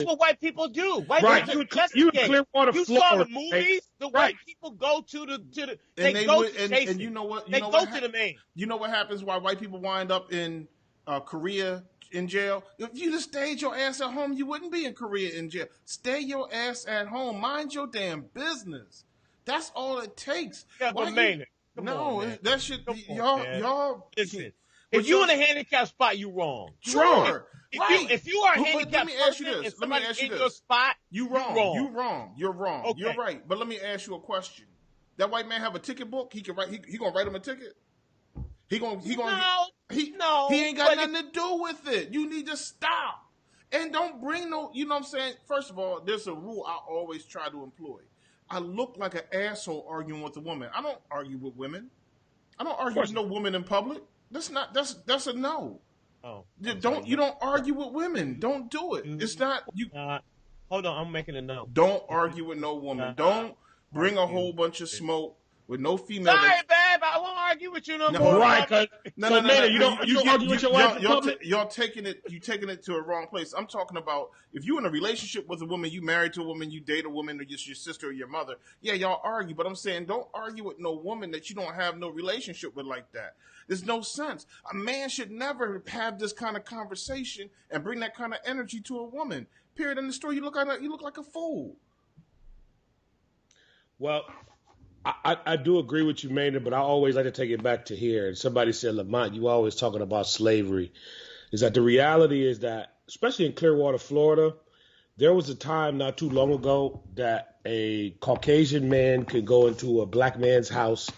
what white people do. White Right. people You investigate. Clearwater, You Florida, saw the movies. right? The white people go to the they go to chasing. And you know what? They go to the main. You know what happens? Why white people wind up in Korea in jail? If you just stayed your ass at home, you wouldn't be in Korea in jail. Stay your ass at home. Mind your damn business. That's all it takes. Yeah, but Maynard, that should y'all. Listen, if you in a handicapped spot, you wrong. Sure. If you are a handicapped let me ask you this. Let me ask you this. Your spot, you wrong. You're wrong. Okay. You're right. But let me ask you a question. That white man have a ticket book? He can write. He gonna write him a ticket. He ain't got nothing to do with it. You need to stop and don't bring no. You know what I'm saying? First of all, there's a rule I always try to employ. I look like an asshole arguing with a woman. I don't argue with women. I don't argue with no woman in public. That's a no. Oh, you don't argue with women. Don't do it. It's not you. Hold on, I'm making a note. Don't argue with no woman. Don't bring a whole bunch of smoke with no female. Sorry, babe, I won't argue with you no more. Right? No. You don't argue with your wife in public. You're taking it to a wrong place. I'm talking about if you're in a relationship with a woman, you married to a woman, you date a woman, or just your sister or your mother. Yeah, y'all argue, but I'm saying don't argue with no woman that you don't have no relationship with like that. There's no sense. A man should never have this kind of conversation and bring that kind of energy to a woman. Period. In the story, you look like a fool. Well, I do agree with you, Maynard, but I always like to take it back to here. And somebody said, Lamont, you always talking about slavery. Is that the reality is that, especially in Clearwater, Florida, there was a time not too long ago that a Caucasian man could go into a black man's house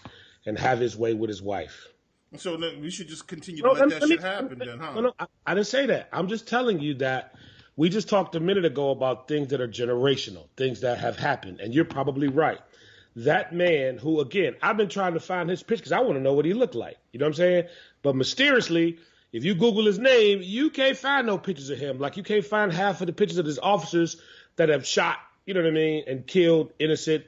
and have his way with his wife. So then we should just continue to let that shit happen then, huh? No, I didn't say that. I'm just telling you that we just talked a minute ago about things that are generational, things that have happened, and you're probably right. That man who, again, I've been trying to find his picture because I want to know what he looked like. You know what I'm saying? But mysteriously, if you Google his name, you can't find no pictures of him. Like you can't find half of the pictures of his officers that have shot, you know what I mean, and killed innocent,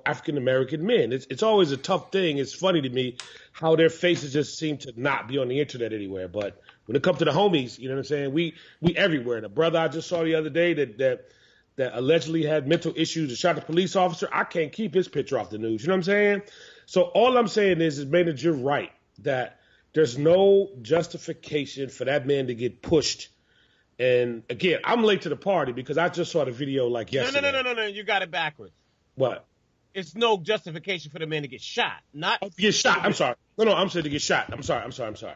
African-American men. It's always a tough thing. It's funny to me how their faces just seem to not be on the internet anywhere. But when it comes to the homies, you know what I'm saying, we everywhere. The brother I just saw the other day that allegedly had mental issues and shot a police officer, I can't keep his picture off the news. You know what I'm saying? So all I'm saying is Maynard, you're right, that there's no justification for that man to get pushed. And again, I'm late to the party because I just saw the video like yesterday. No. You got it backwards. What? It's no justification for the man to get shot. Not to get shot. I'm sorry. No, I'm saying to get shot. I'm sorry.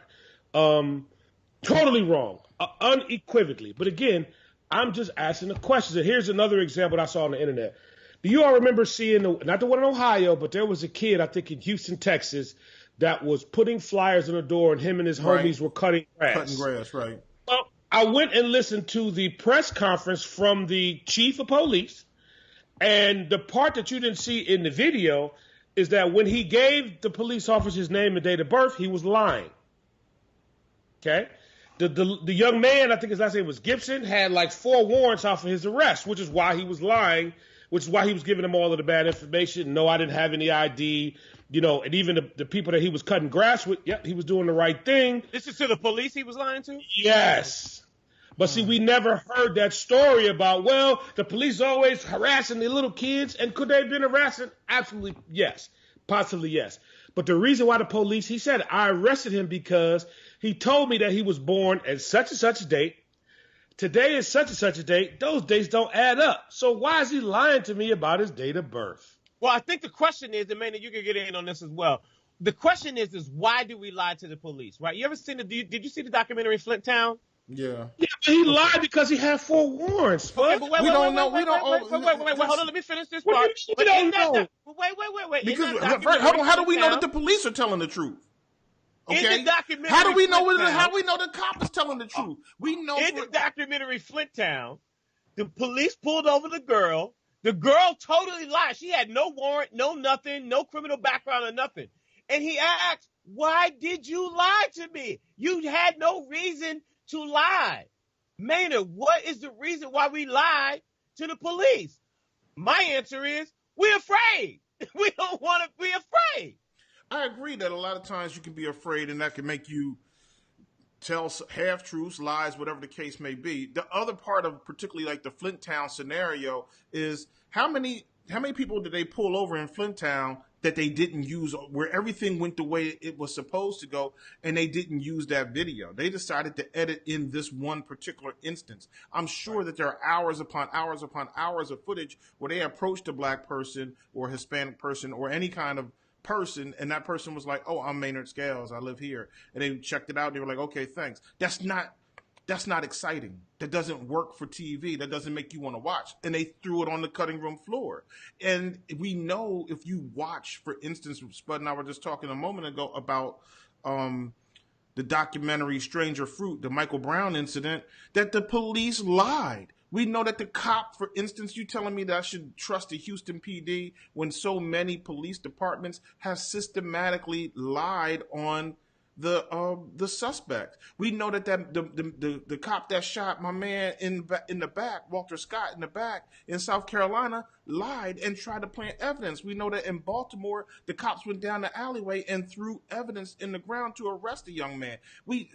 Totally wrong. Unequivocally. But again, I'm just asking the questions. And here's another example I saw on the internet. Do you all remember seeing, not the one in Ohio, but there was a kid, I think in Houston, Texas, that was putting flyers on the door and him and his homies were cutting grass. Cutting grass, right. Well, I went and listened to the press conference from the chief of police. And the part that you didn't see in the video is that when he gave the police officer his name and date of birth, he was lying. Okay? The young man, I think his last name was Gibson, had like 4 warrants off of his arrest, which is why he was lying, which is why he was giving them all of the bad information. No, I didn't have any ID, and even the people that he was cutting grass with, yep, he was doing the right thing. This is to the police he was lying to? Yes. But see, we never heard that story about, well, the police always harassing the little kids. And could they have been harassing? Absolutely, yes. Possibly, yes. But the reason why the police, he said, I arrested him because he told me that he was born at such and such a date. Today is such and such a date. Those dates don't add up. So why is he lying to me about his date of birth? Well, I think the question is, and Maynard, you can get in on this as well. The question is why do we lie to the police, right? You ever seen did you see the documentary Flint Town? Yeah. Yeah, but he lied because he had 4 warrants. Okay, but we don't know. Wait, hold on, let me finish this part. We don't know. Wait. Because how do we know that the police are telling the truth? Okay. In the documentary, how do we know the cop is telling the truth? We know in the documentary Flint Town, the police pulled over the girl. The girl totally lied. She had no warrant, no nothing, no criminal background or nothing. And he asked, "Why did you lie to me? You had no reason to lie." Maynard, what is the reason why we lie to the police? My answer is we're afraid. We don't want to be afraid. I agree that a lot of times you can be afraid and that can make you tell half truths, lies, whatever the case may be. The other part of particularly like the Flint Town scenario is how many people did they pull over in Flint Town that they didn't use, where everything went the way it was supposed to go, and they didn't use that video. They decided to edit in this one particular instance. I'm sure that there are hours upon hours upon hours of footage where they approached a black person or Hispanic person or any kind of person, and that person was like, "Oh, I'm Maynard Scales. I live here." And they checked it out. And they were like, "Okay, thanks." That's not exciting. That doesn't work for TV. That doesn't make you want to watch. And they threw it on the cutting room floor. And we know, if you watch, for instance, Spudd and I were just talking a moment ago about the documentary Stranger Fruit, the Michael Brown incident, that the police lied. We know that the cop, for instance, you telling me that I should trust the Houston PD when so many police departments have systematically lied on the suspect. We know that the cop that shot my man in the back, Walter Scott, in the back in South Carolina, lied and tried to plant evidence. We know that in Baltimore, the cops went down the alleyway and threw evidence in the ground to arrest the young man. We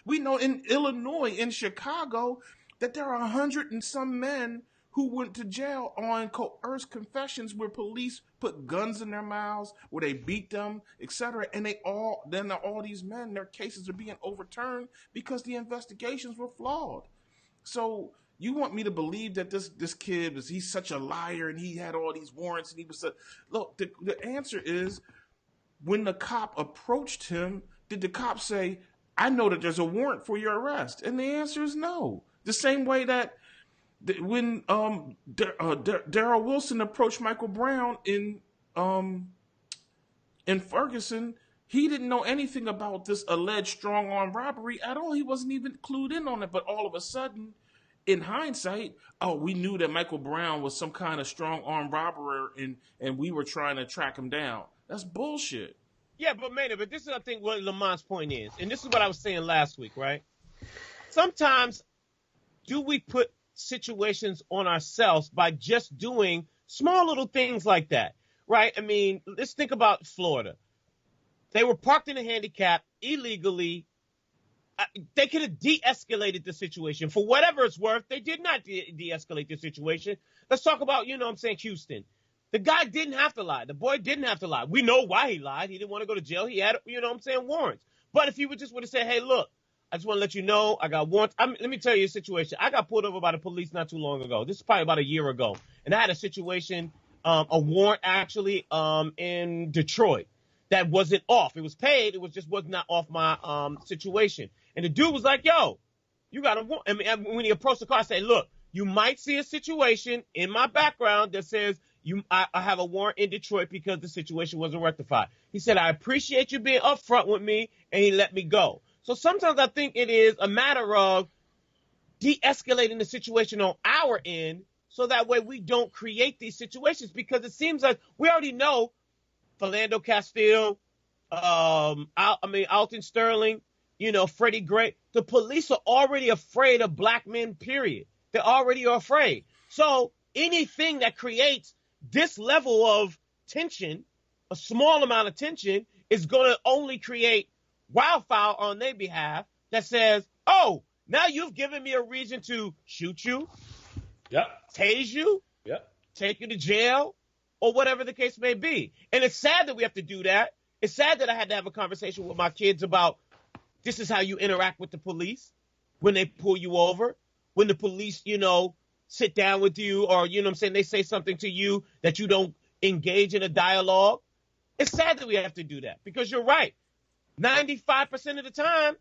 know in Illinois, in Chicago, that there are 100 and some men who went to jail on coerced confessions where police put guns in their mouths, where they beat them, etc. And all these men, their cases are being overturned because the investigations were flawed. So you want me to believe that this kid he's such a liar and he had all these warrants and he was look, the answer is, when the cop approached him, did the cop say, "I know that there's a warrant for your arrest"? And the answer is no. The same way that when Darrell Wilson approached Michael Brown in Ferguson, he didn't know anything about this alleged strong-arm robbery at all. He wasn't even clued in on it. But all of a sudden, in hindsight, we knew that Michael Brown was some kind of strong-arm robber, and we were trying to track him down. That's bullshit. Yeah, but Maynard, but this is, I think, what Lamont's point is. And this is what I was saying last week, right? Sometimes do we put situations on ourselves by just doing small little things like that, right? I mean, let's think about Florida. They were parked in a handicap illegally. They could have de-escalated the situation. For whatever it's worth, they did not de-escalate the situation. Let's talk about, Houston. The guy didn't have to lie. The boy didn't have to lie. We know why he lied. He didn't want to go to jail. He had, warrants. But if he would have said, "Hey, look, I just want to let you know I got warrants." Let me tell you a situation. I got pulled over by the police not too long ago. This is probably about a year ago. And I had a situation, a warrant actually, in Detroit that wasn't off. It was paid. It was not off my situation. And the dude was like, "Yo, you got a warrant." And when he approached the car, I said, "Look, you might see a situation in my background that says I have a warrant in Detroit because the situation wasn't rectified." He said, "I appreciate you being upfront with me," and he let me go. So sometimes I think it is a matter of de-escalating the situation on our end so that way we don't create these situations, because it seems like we already know Philando Castile, Alton Sterling, Freddie Gray. The police are already afraid of black men, period. They already are afraid. So anything that creates this level of tension, a small amount of tension, is going to only create wildfire on their behalf that says, "Oh, now you've given me a reason to shoot you, tase you, take you to jail," or whatever the case may be. And it's sad that we have to do that. It's sad that I had to have a conversation with my kids about this is how you interact with the police when they pull you over, when the police, sit down with you, or, they say something to you that you don't engage in a dialogue. It's sad that we have to do that, because you're right. 95% of the time,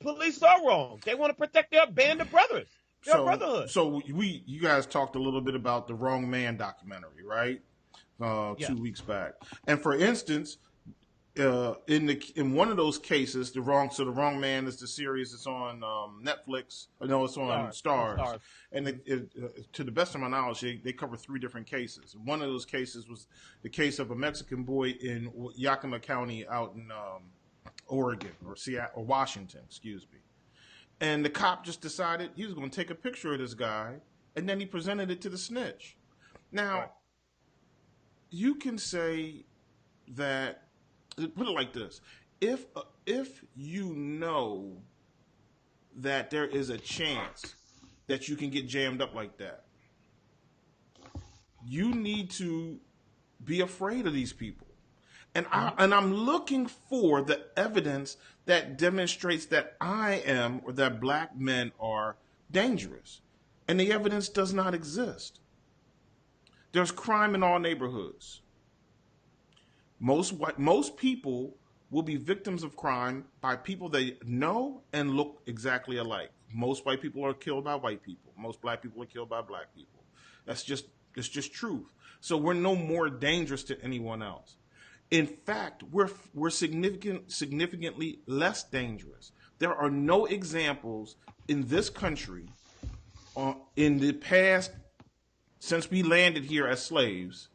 police are wrong. They want to protect their band of brothers, their brotherhood. So you guys talked a little bit about the Wrong Man documentary, right? 2 weeks back. And for instance, in one of those cases, the Wrong Man is the series that's on Netflix. No, it's on Stars. And to the best of my knowledge, they cover 3 different cases. One of those cases was the case of a Mexican boy in Yakima County out in Oregon or Seattle, or Washington, excuse me. And the cop just decided he was going to take a picture of this guy, and then he presented it to the snitch. Now, you can say that, put it like this. if you know that there is a chance that you can get jammed up like that, you need to be afraid of these people. And I'm looking for the evidence that demonstrates that I am or that black men are dangerous. And the evidence does not exist. There's crime in all neighborhoods. Most people will be victims of crime by people they know and look exactly alike. Most white people are killed by white people. Most black people are killed by black people. It's just truth. So we're no more dangerous to anyone else. In fact, we're significantly less dangerous. There are no examples in this country in the past, since we landed here as slaves,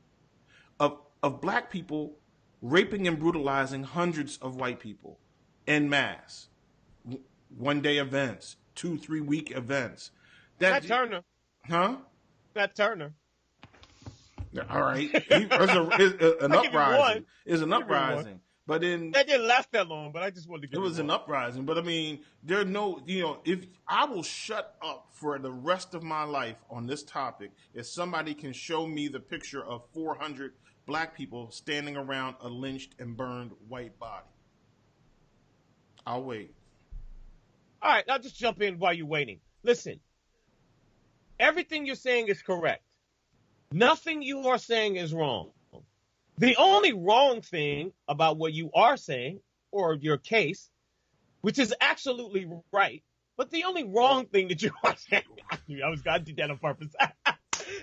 of black people raping and brutalizing hundreds of white people en masse. One-day events, 2-3 week events. That Turner. Huh? That Turner. All right. An uprising. Is an uprising. But that didn't last that long, but I just wanted to get it was an uprising. But I mean, there are no, if I will shut up for the rest of my life on this topic, if somebody can show me the picture of 400 black people standing around a lynched and burned white body. I'll wait. All right, I'll just jump in while you're waiting. Listen, everything you're saying is correct. Nothing you are saying is wrong. The only wrong thing about what you are saying, or your case, which is absolutely right, but the only wrong thing that you are saying, I was going to do that on purpose,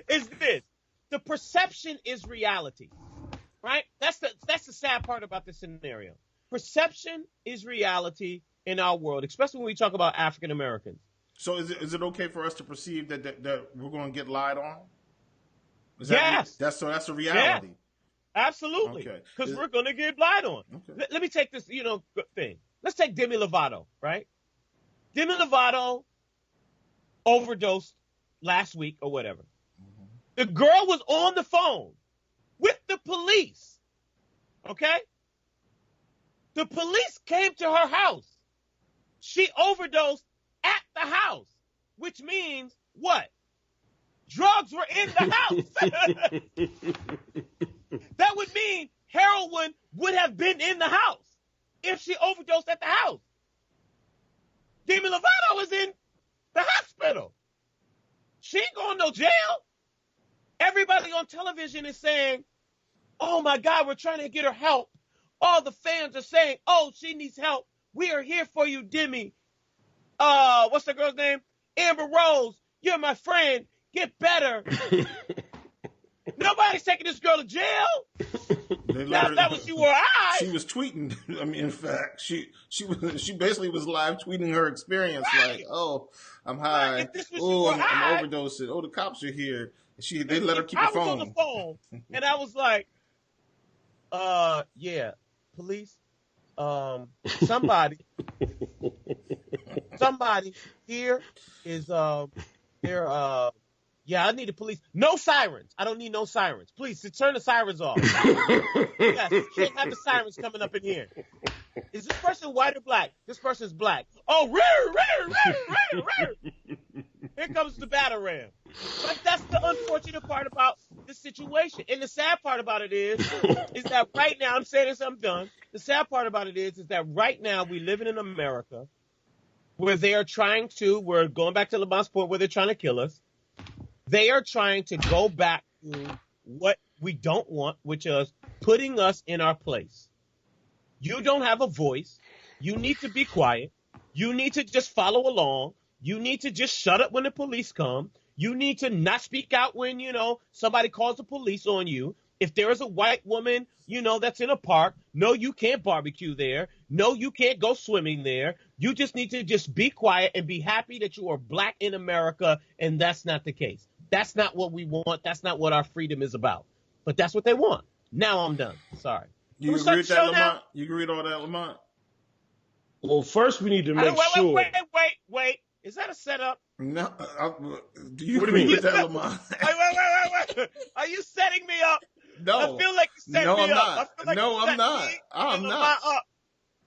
is this. The perception is reality, right? That's the sad part about this scenario. Perception is reality in our world, especially when we talk about African Americans. So is it okay for us to perceive that we're going to get lied on? Yes. That's a reality. Yeah, absolutely. Okay. Because we're going to get lied on. Okay. Let me take this, thing. Let's take Demi Lovato, right? Demi Lovato overdosed last week or whatever. Mm-hmm. The girl was on the phone with the police, okay? The police came to her house. She overdosed at the house, which means what? Drugs were in the house. That would mean heroin would have been in the house if she overdosed at the house. Demi Lovato is in the hospital. She ain't going to no jail. Everybody on television is saying, oh, my God, we're trying to get her help. All the fans are saying, oh, she needs help. We are here for you, Demi. What's the girl's name? Amber Rose. You're my friend. Get better. Nobody's taking this girl to jail. That was you or I. She was tweeting. I mean, in fact, she basically was live tweeting her experience, right. Like, "Oh, I'm high. Oh, I'm overdosing. Oh, the cops are here." They let her keep the phone. I was on the phone, and I was like, yeah, police, somebody here is yeah, I need the police. No sirens. I don't need no sirens. Please, turn the sirens off. Yes, you can't have the sirens coming up in here. Is this person white or black? This person's black. Oh, rear. Here comes the battle ram. But that's the unfortunate part about this situation. And the sad part about it is that right now, I'm saying this, I'm done. The sad part about it is that right now we live in America where they are trying to, we're going back to Lamont's point where they're trying to kill us. They are trying to go back to what we don't want, which is putting us in our place. You don't have a voice. You need to be quiet. You need to just follow along. You need to just shut up when the police come. You need to not speak out when, somebody calls the police on you. If there is a white woman, that's in a park, no, you can't barbecue there. No, you can't go swimming there. You just need to just be quiet and be happy that you are black in America, and that's not the case. That's not what we want. That's not what our freedom is about. But that's what they want. Now I'm done. Sorry. You agree with that, Lamont? You agree with all that, Lamont? Well, first we need to make sure. Wait. Is that a setup? No. Do you agree with that, Lamont? Wait. Are you setting me up? No. I feel like you set me up. No, I'm not. I'm not.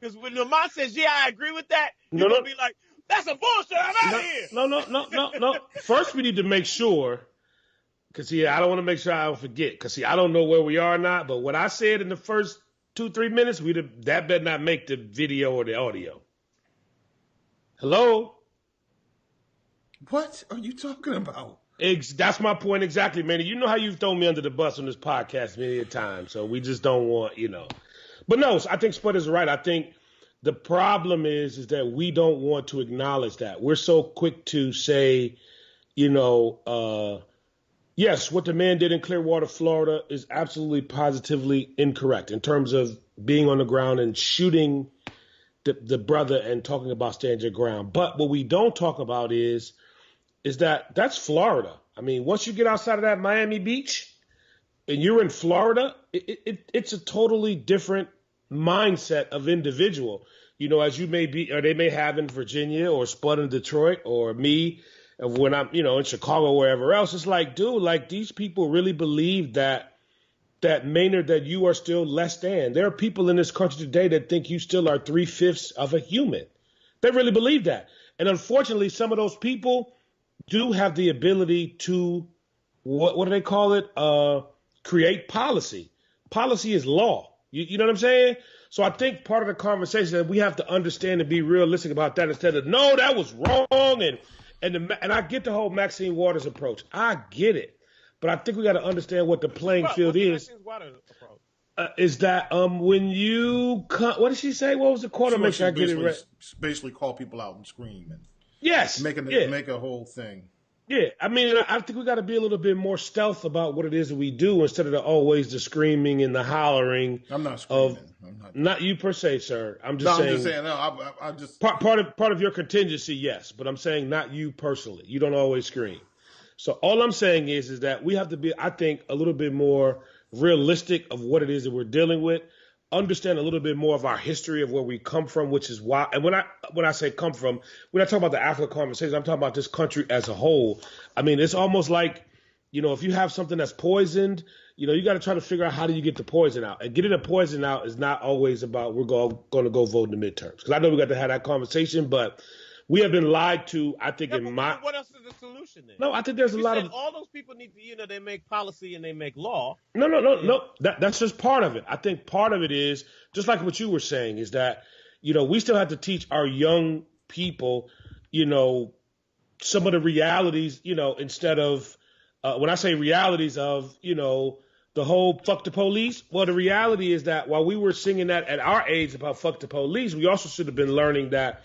Because when Lamont says, yeah, I agree with that, you're going to be like, that's some bullshit. I'm out of here. No. First, we need to make sure, because, I don't want to make sure I don't forget. Because, I don't know where we are or not. But what I said in the first 2-3 minutes, that better not make the video or the audio. Hello? What are you talking about? That's my point exactly, man. You know how you've thrown me under the bus on this podcast many a time, so we just don't want, But no, I think Spudd is right. I think the problem is that we don't want to acknowledge that. We're so quick to say, yes, what the man did in Clearwater, Florida is absolutely positively incorrect in terms of being on the ground and shooting the brother and talking about stand your ground. But what we don't talk about is that that's Florida. I mean, once you get outside of that Miami Beach and you're in Florida, it's a totally different mindset of individual, as you may be, or they may have in Virginia or Spudd in Detroit or me when I'm, in Chicago or wherever else. It's like, dude, like these people really believe that Maynard, that you are still less than. There are people in this country today that think you still are 3/5 of a human. They really believe that. And unfortunately, some of those people do have the ability to, what do they call it? Create policy. Policy is law. You know what I'm saying? So I think part of the conversation that we have to understand and be realistic about that instead of, no, that was wrong. And I get the whole Maxine Waters approach. I get it. But I think we got to understand what the playing field is. Maxine Waters approach? Is that when you what did she say? What was the quote? Make sure I get it right. Basically call people out and scream and make a whole thing. Yeah, I mean, I think we got to be a little bit more stealth about what it is that we do instead of always the screaming and the hollering. I'm not screaming. Not you per se, sir. I'm just saying. I'm just saying. No, I just part of your contingency, yes, but I'm saying not you personally. You don't always scream. So all I'm saying is that we have to be, I think, a little bit more realistic of what it is that we're dealing with. Understand a little bit more of our history of where we come from, which is why. And when I say come from, when I talk about the Africa conversation, I'm talking about this country as a whole. I mean, it's almost like, if you have something that's poisoned, you got to try to figure out how do you get the poison out. And getting the poison out is not always about we're going to go vote in the midterms. Because I know we got to have that conversation, but we have been lied to, I think, what else is the solution then? No, I think there's a lot of... all those people need to, they make policy and they make law. No. That's just part of it. I think part of it is, just like what you were saying, is that, we still have to teach our young people, some of the realities, instead of, when I say realities of, the whole fuck the police. Well, the reality is that while we were singing that at our age about fuck the police, we also should have been learning that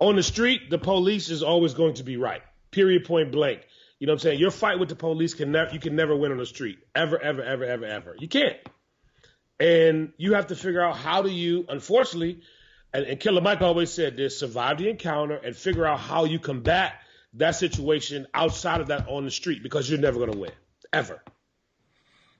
on the street, the police is always going to be right. Period, point blank. You know what I'm saying? Your fight with the police you can never win on the street. Ever. You can't. And you have to figure out how do you, unfortunately, and Killer Mike always said this, survive the encounter and figure out how you combat that situation outside of that on the street, because you're never going to win. Ever.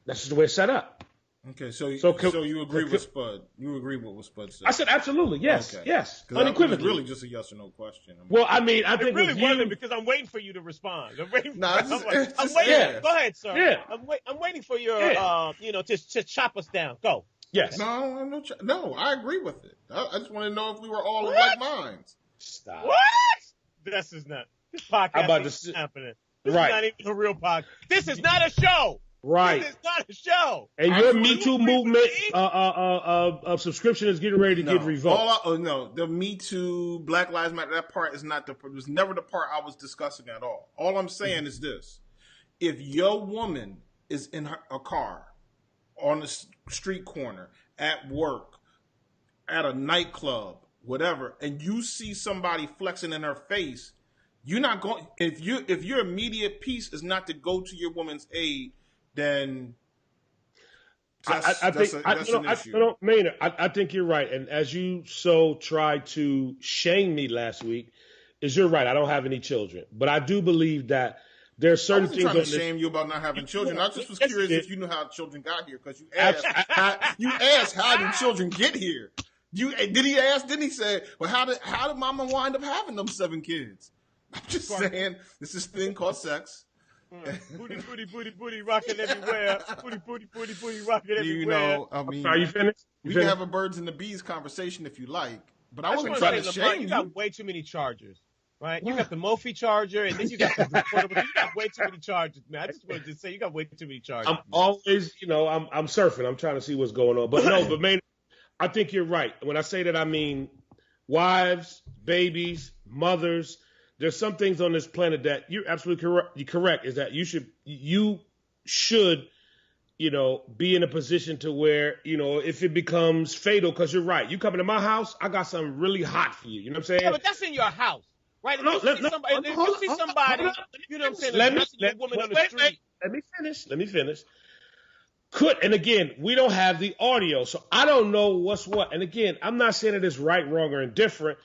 That's just the way it's set up. Okay, so you agree with Spudd? You agree with what Spudd said? I said absolutely, yes, okay. Yes, unequivocally. It's really just a yes or no question. I think it really wasn't, because I'm waiting for you to respond. I'm waiting. Yeah. Go ahead, sir. Yeah. I'm waiting for your, to chop us down. Go. Yes. No, I agree with it. I just want to know if we were all of like minds. Stop. What? This podcast is happening. This is not even a real podcast. This is not a show. Right. This is not a show. And your Me Too movement of subscription is getting ready to get revoked. The Me Too, Black Lives Matter, that part is not was never the part I was discussing at all. All I'm saying is this. If your woman is in a car, on the street corner, at work, at a nightclub, whatever, and you see somebody flexing in her face, you're not going, if your immediate piece is not to go to your woman's aid, then that's an issue. Maynard, I think you're right. And as you tried to shame me last week, you're right. I don't have any children. But I do believe that there are certain things. I wasn't trying to shame you about not having children. I just was curious if you knew how children got here, because you asked how did children get here? Did he ask? Didn't he say, well, how did mama wind up having them 7 kids? I'm just saying, this is a thing called sex. Booty, rocking everywhere. Booty, rocking everywhere. You know, I mean, are you finished? We can have a birds and the bees conversation if you like, but I wasn't trying to shame you. You got way too many chargers, right? You got the Mophie charger, and then you got the portable. You got way too many chargers, man. I just wanted to say you got way too many chargers. I'm always, I'm surfing. I'm trying to see what's going on, but no, but man, I think you're right. When I say that, I mean wives, babies, mothers. There's some things on this planet that you're absolutely correct. Is that you should, be in a position to where, if it becomes fatal, because you're right. You come into my house, I got something really hot for you. You know what I'm saying? Yeah, but that's in your house, right? If you see somebody, you know what I'm saying? Let me finish. And again, we don't have the audio, so I don't know what's what. And again, I'm not saying that it's right, wrong, or indifferent,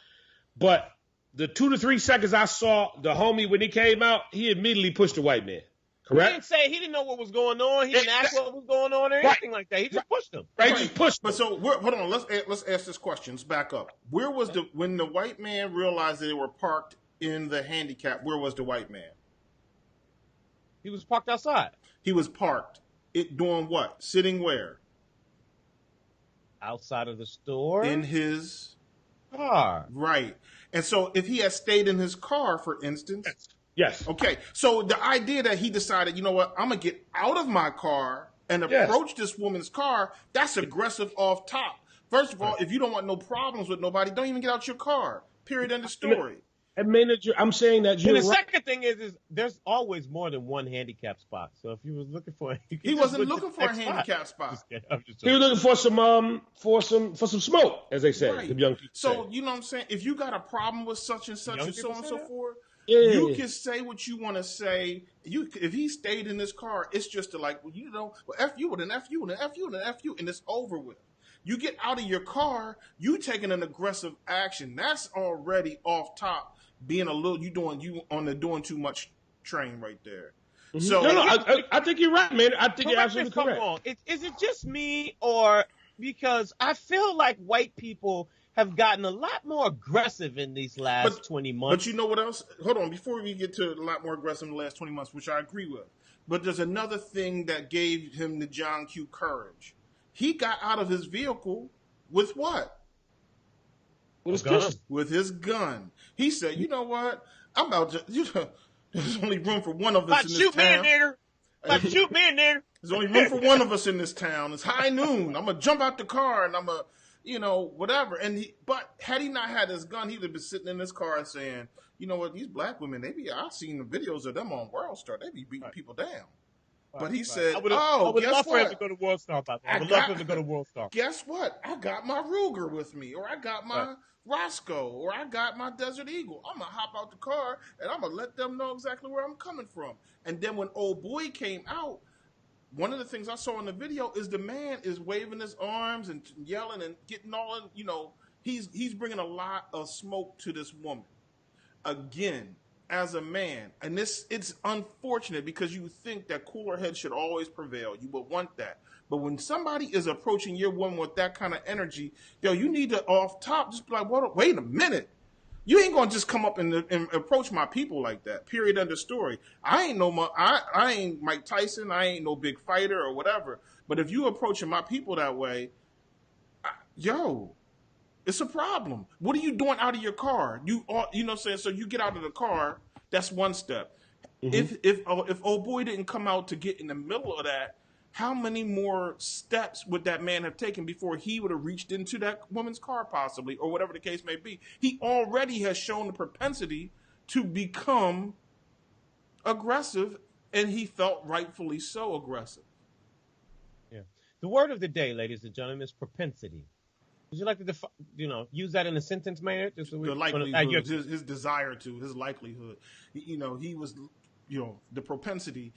but the 2 to 3 seconds I saw the homie when he came out, he immediately pushed the white man. Correct? He didn't know what was going on. He didn't ask what was going on or anything like that. He just pushed him. Right? He just pushed him. But so, hold on. Let's ask this question. Let's back up. Where was when the white man realized that they were parked in the handicap? Where was the white man? He was parked outside. He was parked. Doing what? Sitting where? Outside of the store. In his car. Right. And so if he had stayed in his car, for instance. Yes. Okay. So the idea that he decided, you know what, I'm going to get out of my car and approach this woman's car, that's aggressive off top. First of all, if you don't want no problems with nobody, don't even get out your car. Period. End of story. And manager, I'm saying that you're right. And the second thing is there's always more than one handicap spot. So if you was looking for, he wasn't looking for a handicap spot. He was looking for some smoke, as they say. Right. The young people so say. You know what I'm saying? If you got a problem with such and such and so on and so forth, yeah. You can say what you want to say. If he stayed in this car, it's just F you and an F you and an F you and an F you, and it's over with. You get out of your car, you taking an aggressive action. That's already off top. Being doing too much train right there. Mm-hmm. So I think you're right, man. I think you're absolutely correct. Is it just me, or because I feel like white people have gotten a lot more aggressive in these last 20 months? But you know what else? Hold on, before we get to a lot more aggressive in the last 20 months, which I agree with. But there's another thing that gave him the John Q courage. He got out of his vehicle with what? With his gun. He said, you know what? I'm about to, there's only room for one of us in this town. Shoot me, nigger. There's only room for one of us in this town. It's high noon. I'm going to jump out the car and I'm going to, whatever. But had he not had his gun, he'd have been sitting in his car and saying, you know what, these black women, I've seen the videos of them on World Star. They be beating people down. But he said, I would love for him to go to World Star. I would love for him to go to World Star. Guess what? I got my Ruger with me, or I got my Roscoe, or I got my Desert Eagle. I'm going to hop out the car, and I'm going to let them know exactly where I'm coming from. And then when old boy came out, one of the things I saw in the video is the man is waving his arms and yelling and getting all in, he's bringing a lot of smoke to this woman. Again, as a man, and it's unfortunate because you think that cooler heads should always prevail. You would want that. But when somebody is approaching your woman with that kind of energy, you need to off top just be like, wait a minute. You ain't gonna just come up and approach my people like that. Period. End of story. I ain't Mike Tyson. I ain't no big fighter or whatever. But if you approaching my people that way, it's a problem. What are you doing out of your car? You know what I'm saying? So you get out of the car. That's one step. Mm-hmm. If old boy didn't come out to get in the middle of that, how many more steps would that man have taken before he would have reached into that woman's car possibly, or whatever the case may be? He already has shown the propensity to become aggressive, and he felt rightfully so aggressive. Yeah. The word of the day, ladies and gentlemen, is propensity. Would you like to use that in a sentence, Maynard? The likelihood, his desire to, his likelihood. He was, the propensity.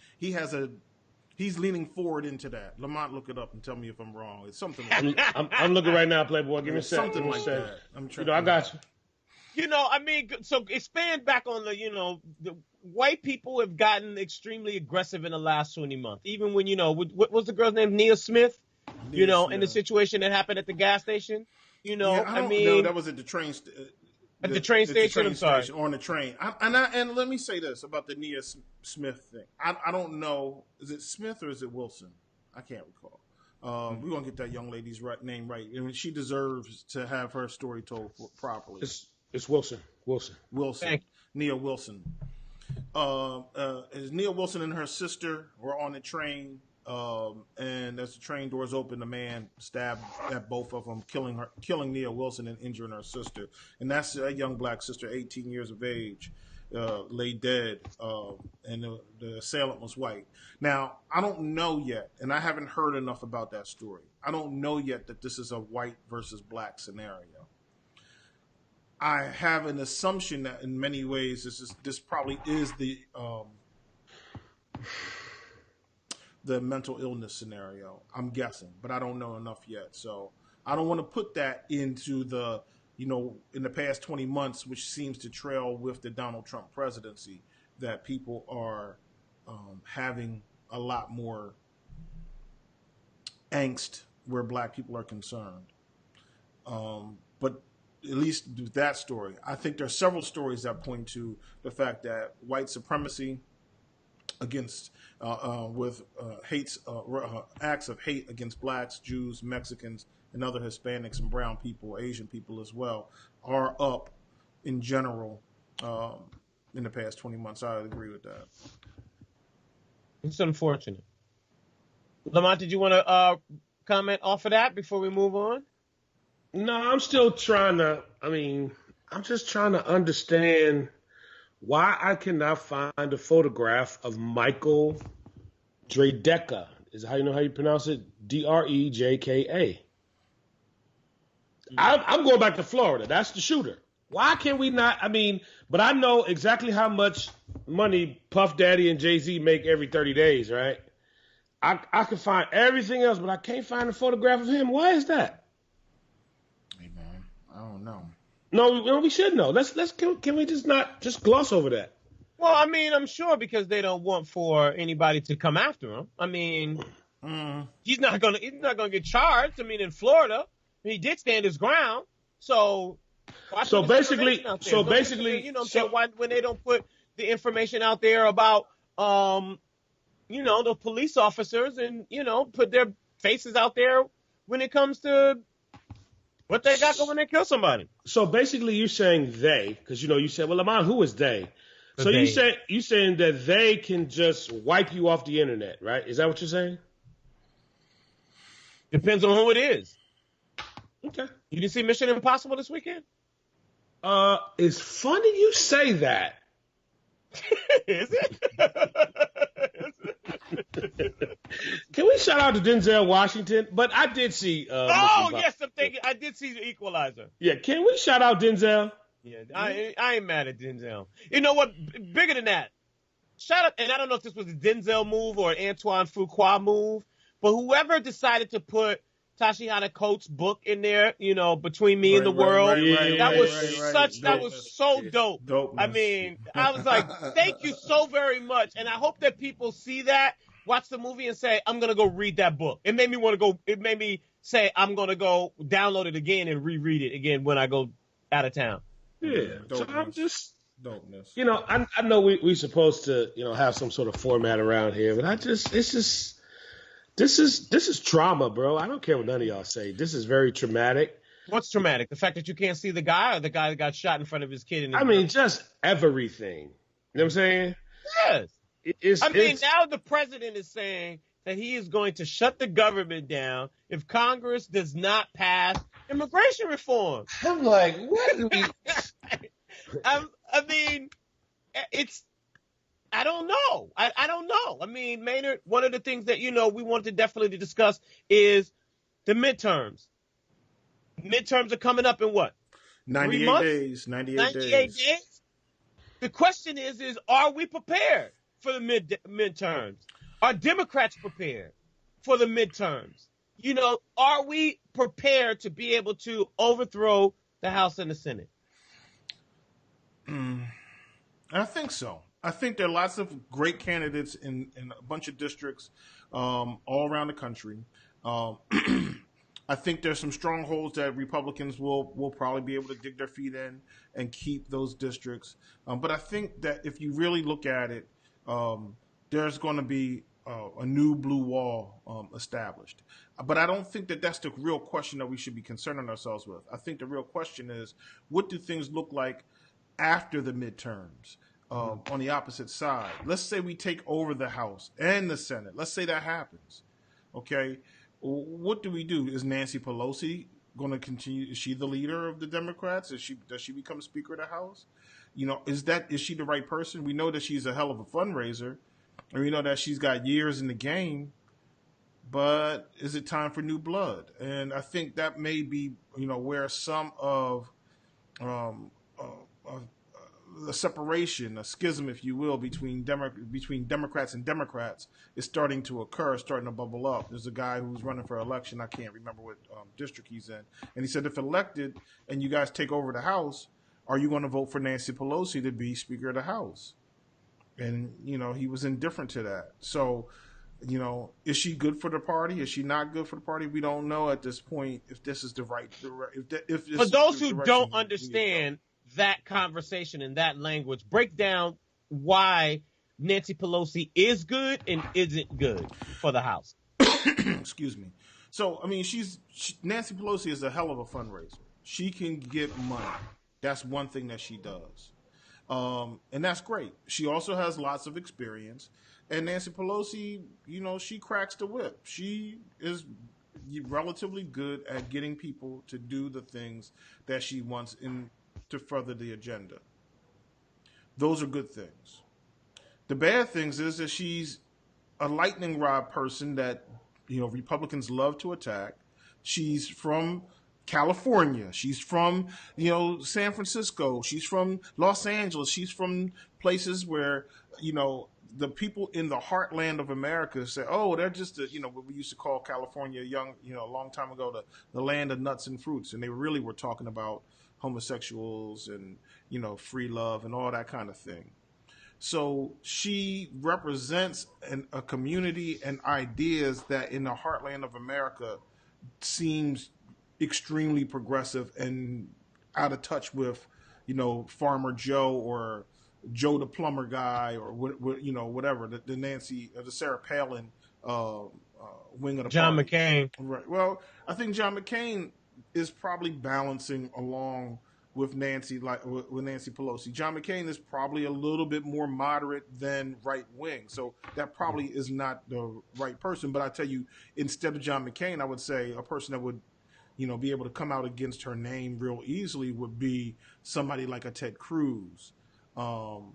He's leaning forward into that. Lamont, look it up and tell me if I'm wrong. It's something like that. I'm looking right now, Playboy. Give me a second. Something like that. I'm trying. I got you. So expand back on the white people have gotten extremely aggressive in the last 20 months. Even when, what was the girl's name? Nia Smith? In the situation that happened at the gas station, that was at the train. At the train station, I'm sorry. On the train. And let me say this about the Nia Smith thing. I don't know. Is it Smith or is it Wilson? I can't recall. We're going to get that young lady's name right. I mean, she deserves to have her story told properly. It's Wilson. Nia Wilson. Nia Wilson and her sister were on the train. And as the train doors open, the man stabbed at both of them, killing Nia Wilson and injuring her sister. And that's a young black sister, 18 years of age, lay dead, and the assailant was white. Now, I don't know yet, and I haven't heard enough about that story. I don't know yet that this is a white versus black scenario. I have an assumption that in many ways this probably is the mental illness scenario. I'm guessing, but I don't know enough yet. So I don't want to put that into the, in the past 20 months, which seems to trail with the Donald Trump presidency, that people are having a lot more angst where black people are concerned. But at least with that story, I think there are several stories that point to the fact that white supremacy against acts of hate against blacks, Jews, Mexicans, and other Hispanics and brown people, Asian people as well, are up in general in the past 20 months. I would agree with that. It's unfortunate. Lamont, did you want to comment off of that before we move on? No, I'm still trying to. I'm just trying to understand why I cannot find a photograph of Michael Dredeka. Is how you pronounce it? Drejka. I'm going back to Florida. That's the shooter. Why can we not? But I know exactly how much money Puff Daddy and Jay-Z make every 30 days, right? I can find everything else, but I can't find a photograph of him. Why is that? Hey, man, I don't know. No, we should know. Can we just not gloss over that? Well, I'm sure because they don't want for anybody to come after him. He's not gonna get charged. In Florida, he did stand his ground. So basically, why when they don't put the information out there about the police officers and put their faces out there when it comes to what they got when they kill somebody. So basically, you're saying they, because you said, well, Lamont, who is they? So you saying that they can just wipe you off the internet, right? Is that what you're saying? Depends on who it is. Okay. You didn't see Mission Impossible this weekend? It's funny you say that. Is it? Can we shout out to Denzel Washington? But I did see. Yes, I did see The Equalizer. Yeah, can we shout out Denzel? Yeah, I ain't mad at Denzel. You know what? Bigger than that, shout out. And I don't know if this was a Denzel move or an Antoine Fuqua move, but whoever decided to put Tashihana Coates' book in there, Between Me and the World, that was so dope. Dopeness. I was like, thank you so very much, and I hope that people see that, watch the movie, and say, I'm gonna go read that book. It made me want to go. It made me say, I'm gonna go download it again and reread it again when I go out of town. Yeah, so I'm just dopeness. I know we supposed to have some sort of format around here, but this is trauma, bro. I don't care what none of y'all say. This is very traumatic. What's traumatic? The fact that you can't see the guy, or the guy that got shot in front of his kid? Just everything. You know what I'm saying? Yes. Now the president is saying that he is going to shut the government down if Congress does not pass immigration reform. I'm like, what do we... I don't know. I don't know. Maynard, one of the things that, we wanted to definitely discuss is the midterms. Midterms are coming up in what? 98 days. 98 days. The question is are we prepared for the midterms? Are Democrats prepared for the midterms? Are we prepared to be able to overthrow the House and the Senate? I think so. I think there are lots of great candidates in a bunch of districts all around the country. I think there's some strongholds that Republicans will probably be able to dig their feet in and keep those districts. But I think that if you really look at it, there's going to be a new blue wall established. But I don't think that that's the real question that we should be concerning ourselves with. I think the real question is, what do things look like after the midterms on the opposite side? Let's say we take over the House and the Senate. Let's say that happens. Okay. What do we do? Is Nancy Pelosi going to continue? Is she the leader of the Democrats? Does she become Speaker of the House? Is she the right person? We know that she's a hell of a fundraiser, and we know that she's got years in the game. But is it time for new blood? And I think that may be, where some of the separation, a schism, if you will, between Democrats and Democrats is starting to occur, starting to bubble up. There's a guy who's running for election. I can't remember what district he's in. And he said, if elected and you guys take over the House, are you going to vote for Nancy Pelosi to be Speaker of the House? And, he was indifferent to that. So, is she good for the party? Is she not good for the party? We don't know at this point if this is the right direction. For those who don't understand that conversation and that language, break down why Nancy Pelosi is good and isn't good for the House. Excuse me. So, Nancy Pelosi is a hell of a fundraiser. She can get money. That's one thing that she does. And that's great. She also has lots of experience. And Nancy Pelosi, she cracks the whip. She is relatively good at getting people to do the things that she wants to further the agenda. Those are good things. The bad things is that she's a lightning rod person that, Republicans love to attack. She's from California. She's from, San Francisco. She's from Los Angeles. She's from places where, the people in the heartland of America say, oh, they're just, what we used to call California a long time ago, the land of nuts and fruits. And they really were talking about homosexuals and, free love and all that kind of thing. So she represents a community and ideas that in the heartland of America seems extremely progressive and out of touch with, Farmer Joe or Joe the plumber guy or whatever, the Nancy or the Sarah Palin wing of the John party. McCain. Right. Well, I think John McCain is probably balancing along with Nancy Pelosi. John McCain is probably a little bit more moderate than right wing, so that probably is not the right person. But I tell you, instead of John McCain, I would say a person that would be able to come out against her name real easily would be somebody like a Ted Cruz. Tom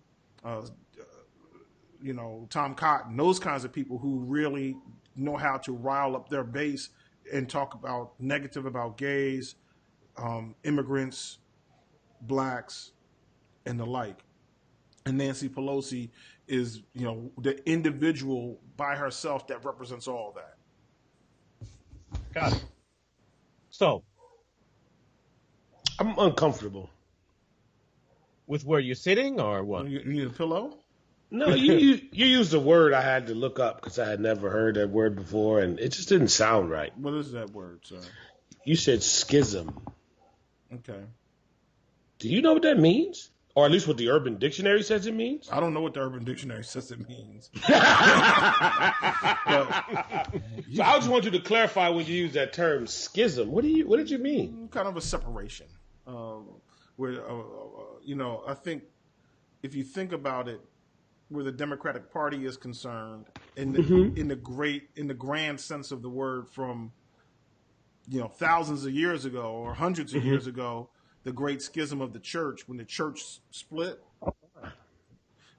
Cotton, those kinds of people who really know how to rile up their base and talk about negative about gays, immigrants, blacks, and the like. And Nancy Pelosi is, the individual by herself that represents all that. Got it. So, I'm uncomfortable. With where you're sitting or what? You need a pillow? No, you used a word I had to look up because I had never heard that word before, and it just didn't sound right. What is that word, sir? You said schism. Okay. Do you know what that means? Or at least what the Urban Dictionary says it means? I don't know what the Urban Dictionary says it means. So I just want you to clarify when you use that term schism. What did you mean? Kind of a separation. Where I think if you think about it, where the Democratic Party is concerned, in the grand sense of the word, from thousands of years ago or hundreds of years ago, the great schism of the church, when the church split,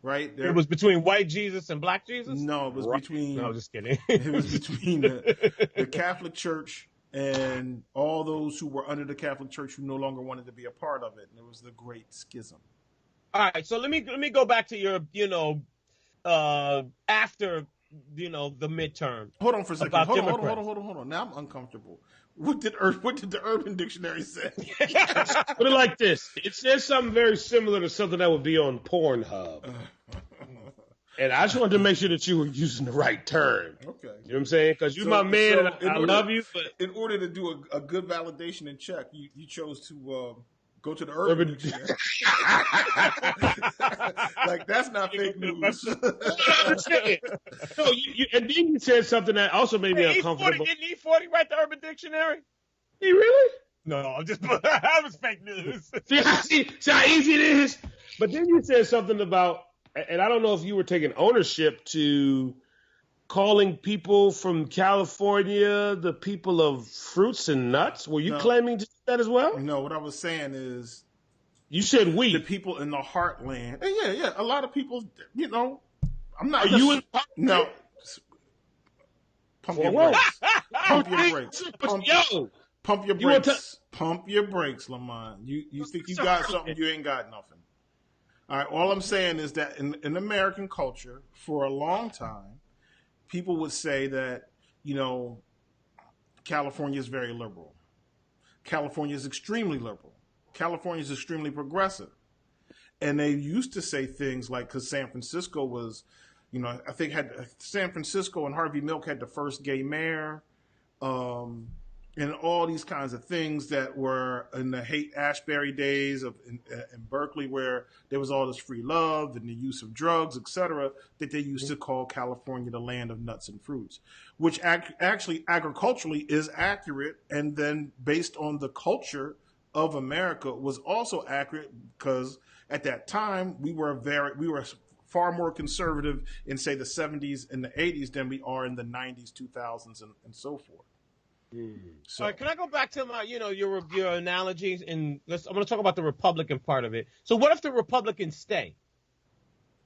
right? It was between white Jesus and black Jesus? No, it was between. No, just kidding. It was between the Catholic Church and all those who were under the Catholic Church who no longer wanted to be a part of it. And it was the Great Schism. All right, so let me go back to your, after, the midterm. Hold on for a second. Hold on. Now I'm uncomfortable. What did the Urban Dictionary say? Put it like this. It says something very similar to something that would be on Pornhub. And I just wanted to make sure that you were using the right term. Okay. You know what I'm saying? Because you're my man, and I love you. But in order to do a good validation and check, you chose to go to the Urban Dictionary. Like, that's not fake news. No, and then you said something that also made me uncomfortable. Didn't E40 write the Urban Dictionary? He really? No, I'm just that was fake news. See how easy it is? But then you said something about, and I don't know if you were taking ownership to calling people from California the people of fruits and nuts. Were you claiming to do that as well? No, what I was saying is, you said we. The people in the heartland. And yeah. A lot of people, I'm not. Are you in? No. Pump your brakes. Pump your brakes. Pump your brakes. Pump your brakes, Lamont. You think you got something, you ain't got nothing. All right, all I'm saying is that in American culture, for a long time, people would say that, California is very liberal. California is extremely liberal. California is extremely progressive. And they used to say things like, because San Francisco was, I think San Francisco and Harvey Milk had the first gay mayor, and all these kinds of things that were in the Haight-Ashbury days in Berkeley, where there was all this free love and the use of drugs, etc., that they used to call California the land of nuts and fruits, which actually agriculturally is accurate, and then based on the culture of America was also accurate, because at that time we were far more conservative in, say, the 70s and the 80s than we are in the 90s, 2000s, and so forth. So, all right, can I go back to my, your analogies, and I'm going to talk about the Republican part of it. So what if the Republicans stay?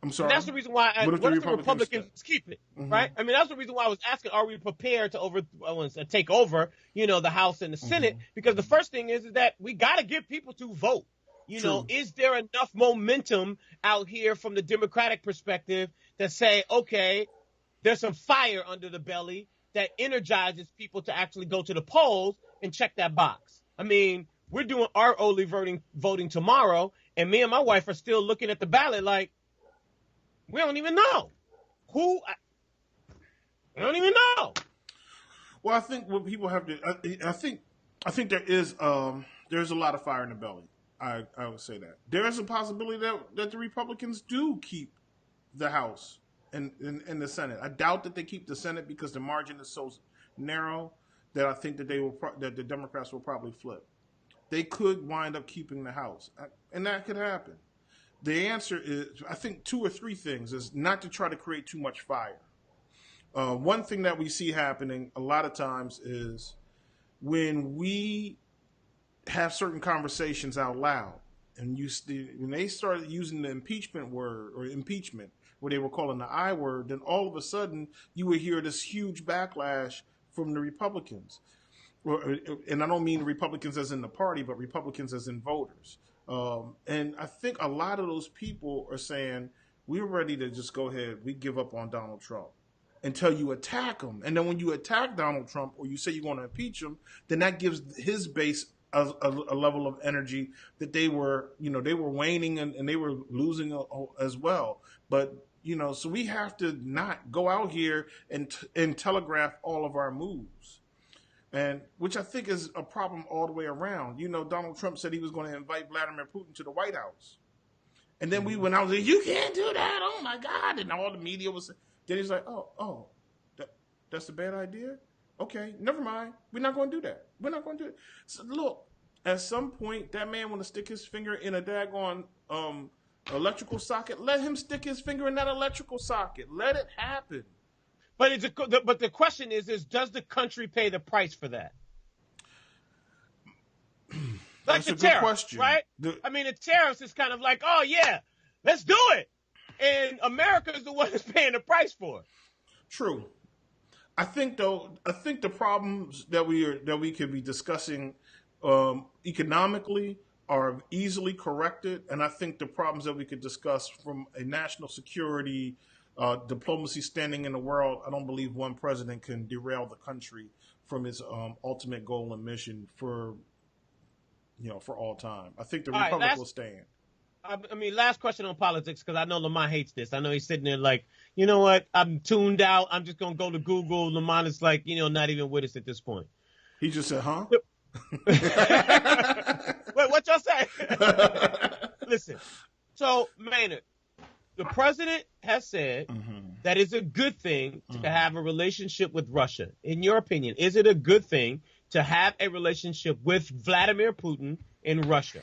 I'm sorry. And that's the reason why. What if the Republicans keep it? Mm-hmm. Right? I mean, that's the reason why I was asking: are we prepared to take over, the House and the Senate? Mm-hmm. Because the first thing is that we got to get people to vote. Is there enough momentum out here from the Democratic perspective that say, okay, there's some fire under the belly that energizes people to actually go to the polls and check that box? I mean, we're doing our early voting tomorrow, and me and my wife are still looking at the ballot like, we don't even know who. We don't even know. Well, I think what people have to. I think there's a lot of fire in the belly. I would say that there is a possibility that the Republicans do keep the House and the Senate. I doubt that they keep the Senate because the margin is so narrow that I think that that the Democrats will probably flip. They could wind up keeping the House, and that could happen. The answer is, I think, 2 or 3 things. Is not to try to create too much fire. One thing that we see happening a lot of times is when we have certain conversations out loud, and when they started using the impeachment word or impeachment, what they were calling the I word, then all of a sudden you would hear this huge backlash from the Republicans. And I don't mean the Republicans as in the party, but Republicans as in voters. And I think a lot of those people are saying, we're ready to just go ahead. We give up on Donald Trump until you attack him. And then when you attack Donald Trump or you say you want to impeach him, then that gives his base a level of energy that they were waning and they were losing as well. But, so we have to not go out here and telegraph all of our moves. And which I think is a problem all the way around. Donald Trump said he was going to invite Vladimir Putin to the White House. And then we went out and said, you can't do that. Oh, my God. And all the media was. Then he's like, that's a bad idea? Okay, never mind. We're not going to do that. We're not going to do it. So, look, at some point, that man want to stick his finger in a daggone electrical socket. Let him stick his finger in that electrical socket. Let it happen. But the question is does the country pay the price for that? Like the tariffs, question. Right? The tariffs is kind of like, oh yeah, let's do it, and America is the one that's paying the price for it. True. I think the problems that we could be discussing economically are easily corrected, and I think the problems that we could discuss from a national security, diplomacy standing in the world, I don't believe one president can derail the country from its ultimate goal and mission for all time. I think the Republic will stand. I mean, last question on politics, because I know Lamont hates this. I know he's sitting there like, you know what? I'm tuned out. I'm just going to go to Google. Lamont is like, not even with us at this point. He just said, huh? Wait, what y'all say? Listen. So, Maynard, the president has said that it's a good thing to have a relationship with Russia. In your opinion, is it a good thing to have a relationship with Vladimir Putin in Russia?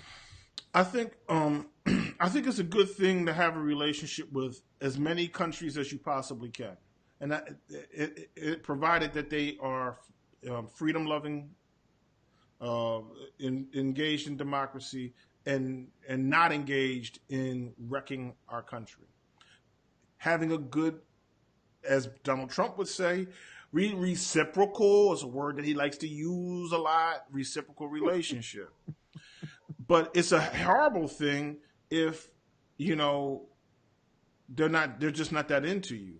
I think it's a good thing to have a relationship with as many countries as you possibly can, and that, it provided that they are freedom-loving, engaged in democracy, and not engaged in wrecking our country. Having a good, as Donald Trump would say, reciprocal is a word that he likes to use a lot. Reciprocal relationship. But it's a horrible thing if, they're just not that into you.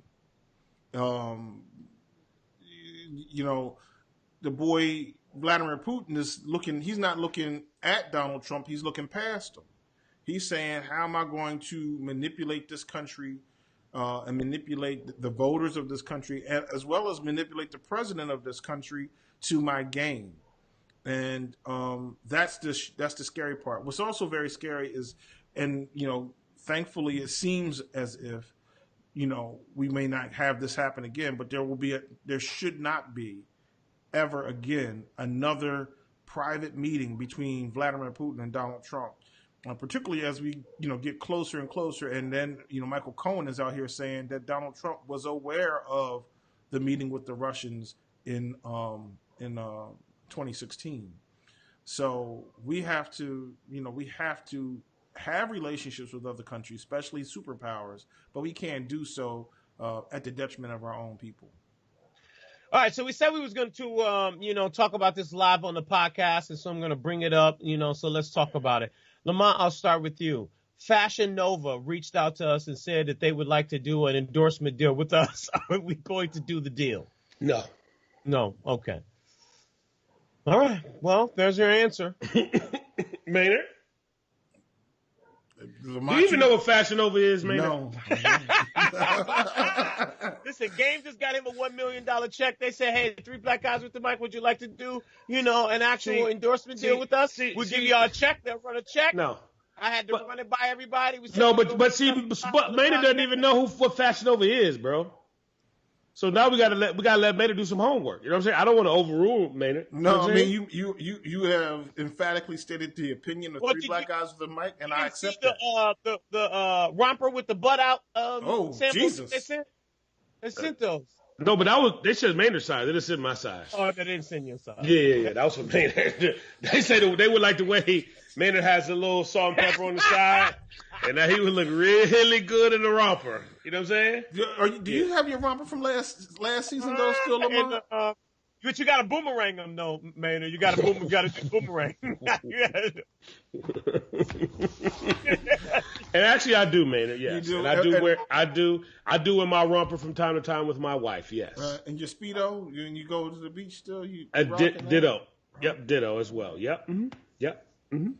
The boy Vladimir Putin he's not looking at Donald Trump, he's looking past him. He's saying, how am I going to manipulate this country and manipulate the voters of this country, as well as manipulate the president of this country to my gain? And that's the scary part. What's also very scary is, and thankfully it seems as if we may not have this happen again, but there should not be ever again another private meeting between Vladimir Putin and Donald Trump, particularly as we get closer and closer. And then Michael Cohen is out here saying that Donald Trump was aware of the meeting with the Russians in 2016. So we have to have relationships with other countries, especially superpowers, but we can't do so at the detriment of our own people. All right, so we said we was going to, talk about this live on the podcast, and so I'm going to bring it up, so let's talk about it. Lamont, I'll start with you. Fashion Nova reached out to us and said that they would like to do an endorsement deal with us. Are we going to do the deal? No. No, okay. All right, well, there's your answer. Maynard? Do you even know what Fashion Nova is, Maynard? No. Listen, Game just got him a $1 million check. They said, hey, 3 Black Guys with the Mic, would you like to do, an actual endorsement deal with us? We'll give you a check. They'll run a check. No. I had to run it by everybody. But Maynard doesn't even know what Fashion Nova is, bro. So now we gotta let Maynard do some homework. You know what I'm saying? I don't want to overrule Maynard. No, I mean you have emphatically stated the opinion of 3 Black Guys with the Mic, and I accept that. The romper with the butt out. Jesus! They sent those. No, but they said Maynard's size. They didn't send my size. Oh, they didn't send your size. Yeah. That was for Maynard. They said they would like the way Maynard has a little salt and pepper on the side, and that he would look really good in the romper. You know what I'm saying? Do you have your romper from last season though? Still, Lamont? But you got to boomerang them though, Maynard. You got to do boomerang. And actually, I do, Maynard. Yes, you do? And I do wear my romper from time to time with my wife. Yes. And your Speedo, when you go to the beach, still ditto. Yep, ditto as well. Yep. Mm-hmm. Yep. Mm-hmm.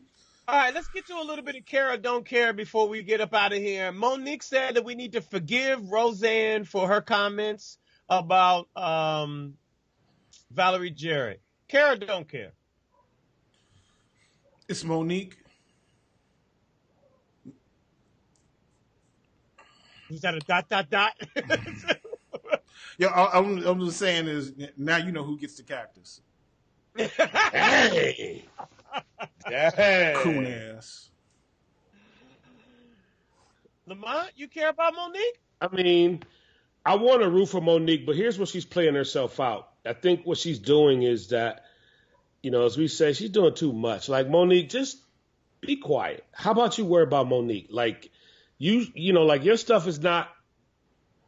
All right, let's get to a little bit of care or don't care before we get up out of here. Monique said that we need to forgive Roseanne for her comments about Valerie Jarrett. Care or don't care? It's Monique. Is that a ... Yeah, I'm just saying is now you know who gets the cactus. Hey. Coon ass. Lamont, you care about Monique? I mean, I want to root for Monique, but here's what she's playing herself out. I think what she's doing is that, as we say, she's doing too much. Like, Monique, just be quiet. How about you worry about Monique? Like, like your stuff is not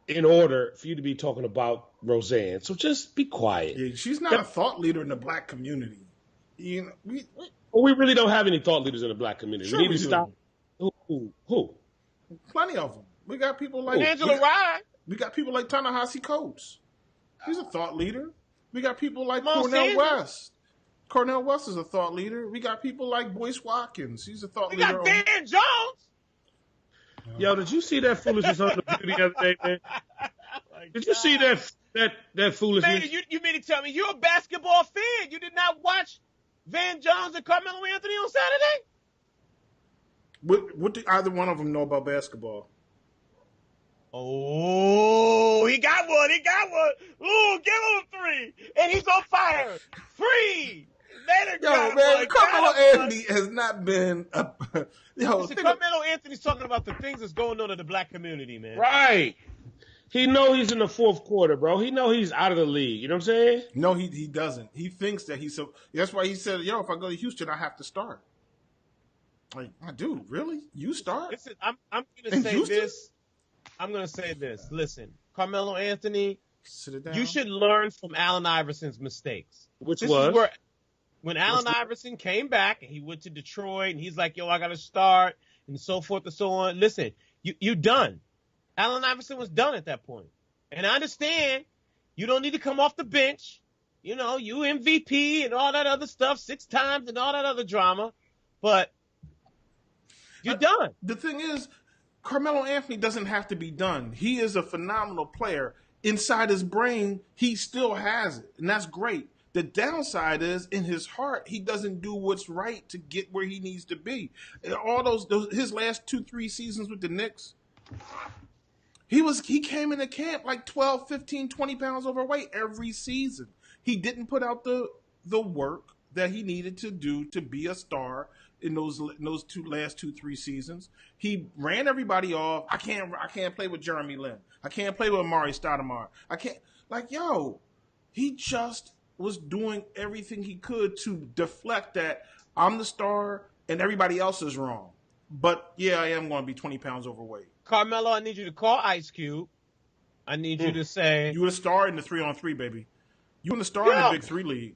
in order for you to be talking about Roseanne. So just be quiet. Yeah, she's not a thought leader in the black community. We really don't have any thought leaders in the black community. Sure we need to stop. Who? Plenty of them. We got people like Angela Rye. We got people like Ta-Nehisi Coates. He's a thought leader. We got people like Cornel Sanders. West. Cornel West is a thought leader. We got people like Boyce Watkins. He's a thought leader. We got Dan Jones. Yo, did you see that foolishness on the View the other day, man? Did you see that foolishness? Man, you mean to tell me you're a basketball fan? You did not watch Van Jones and Carmelo Anthony on Saturday? What do either one of them know about basketball? Oh, he got one. Ooh, give him a 3. And he's on fire. Free. Yo, man, Carmelo Anthony has not been Carmelo Anthony's talking about the things that's going on in the black community, man. Right. He know he's in the fourth quarter, bro. He know he's out of the league. You know what I'm saying? No, he doesn't. He thinks that he's so. That's why he said, "Yo, if I go to Houston, I have to start." Like, dude, really? You start? Listen, I'm going to say this. I'm going to say this. Listen, Carmelo Anthony, you should learn from Allen Iverson's mistakes. Which was? When Allen Iverson came back and he went to Detroit and he's like, yo, I got to start and so forth and so on. Listen, you're done. Allen Iverson was done at that point. And I understand you don't need to come off the bench. You know, you MVP and all that other stuff 6 times and all that other drama. But you're done. The thing is, Carmelo Anthony doesn't have to be done. He is a phenomenal player. Inside his brain, he still has it. And that's great. The downside is, in his heart, he doesn't do what's right to get where he needs to be. And all those his last 2-3 seasons with the Knicks, he came into camp like 12, 15, 20 pounds overweight every season. He didn't put out the work that he needed to do to be a star in those last 2-3 seasons. He ran everybody off. I can't play with Jeremy Lin. I can't play with Amari Stoudemire. I can't. Like, yo, he just was doing everything he could to deflect that I'm the star and everybody else is wrong. But, yeah, I am going to be 20 pounds overweight. Carmelo, I need you to call Ice Cube. I need you to say... You a star in the 3-on-3, baby. You a star in the Big 3 league.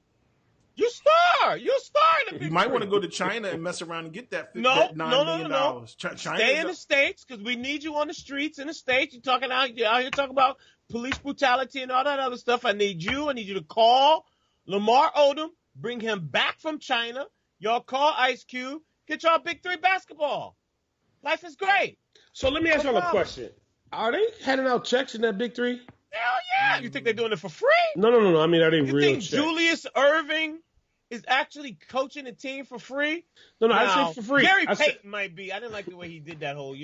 You star. You're a star in the Big 3. You might want to go to China and mess around and get that $9 million. No. Stay in the States because we need you on the streets in the States. You're out here talking about police brutality and all that other stuff. I need you to call Lamar Odom, bring him back from China. Y'all call Ice Cube. Get y'all Big 3 basketball. Life is great. So let me ask y'all a question. Are they handing out checks in that Big 3? Hell yeah. You think they're doing it for free? No. I mean, are they real think checks? Julius Irving is actually coaching a team for free? No, I say for free. Gary Payton might be. I didn't like the way he did that whole,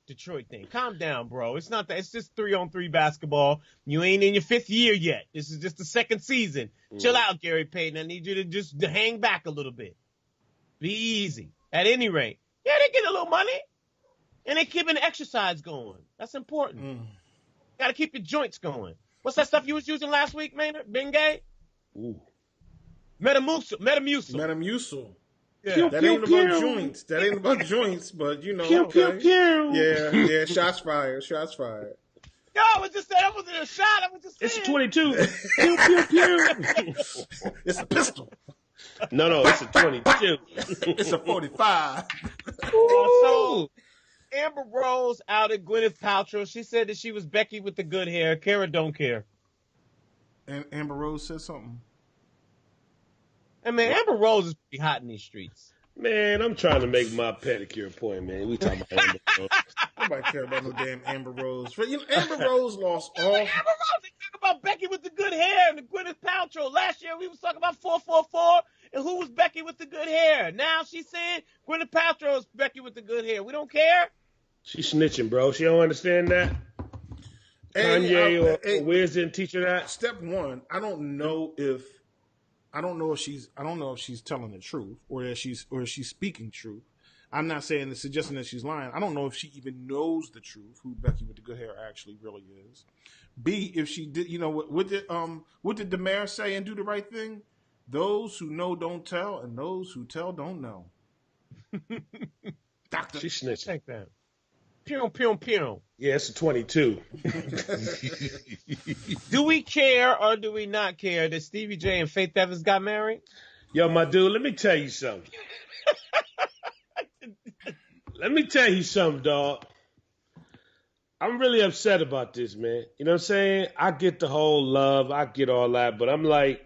Detroit thing. Calm down, bro. It's not that. It's just 3-on-3 basketball. You ain't in your 5th year yet. This is just the 2nd season. Chill out, Gary Payton. I need you to just hang back a little bit. Be easy. At any rate, yeah, they get a little money, and they keeping the exercise going. That's important. Got to keep your joints going. What's that stuff you was using last week, Maynard? Bengay? Ooh. Metamucil. Yeah. That ain't about joints. That ain't about joints, but Pew, pew, pew. Yeah. Shots fired. Yo, I was just saying, that wasn't a shot. I was just saying. It's a 22. Pew, pew, pew. It's a pistol. No, it's a 22. It's a 45. So, Amber Rose outed Gwyneth Paltrow. She said that she was Becky with the good hair. Kara don't care. And Amber Rose said something. I mean, Amber Rose is pretty hot in these streets. Man, I'm trying to make my pedicure appointment, man. We talking about Amber Rose. Nobody care about no damn Amber Rose. Amber Rose lost all. Amber Rose, they talk about Becky with the good hair and the Gwyneth Paltrow. Last year we was talking about 444 and who was Becky with the good hair. Now she's saying Gwyneth Paltrow is Becky with the good hair. We don't care. She's snitching, bro. She don't understand that. Kanye or Wiz didn't teach her that. Step one, I don't know if she's telling the truth or if she's speaking truth. I'm not suggesting that she's lying. I don't know if she even knows the truth, who Becky with the good hair actually really is. B, if she did, what did the mayor say and Do the Right Thing? Those who know don't tell, and those who tell don't know. Doctor, she's snitching. Take that. Pew, pew, pew. Yeah, it's a 22. Do we care or do we not care that Stevie J and Faith Evans got married? Yo, my dude, let me tell you something. Dog. I'm really upset about this, man. You know what I'm saying? I get the whole love. I get all that. But I'm like,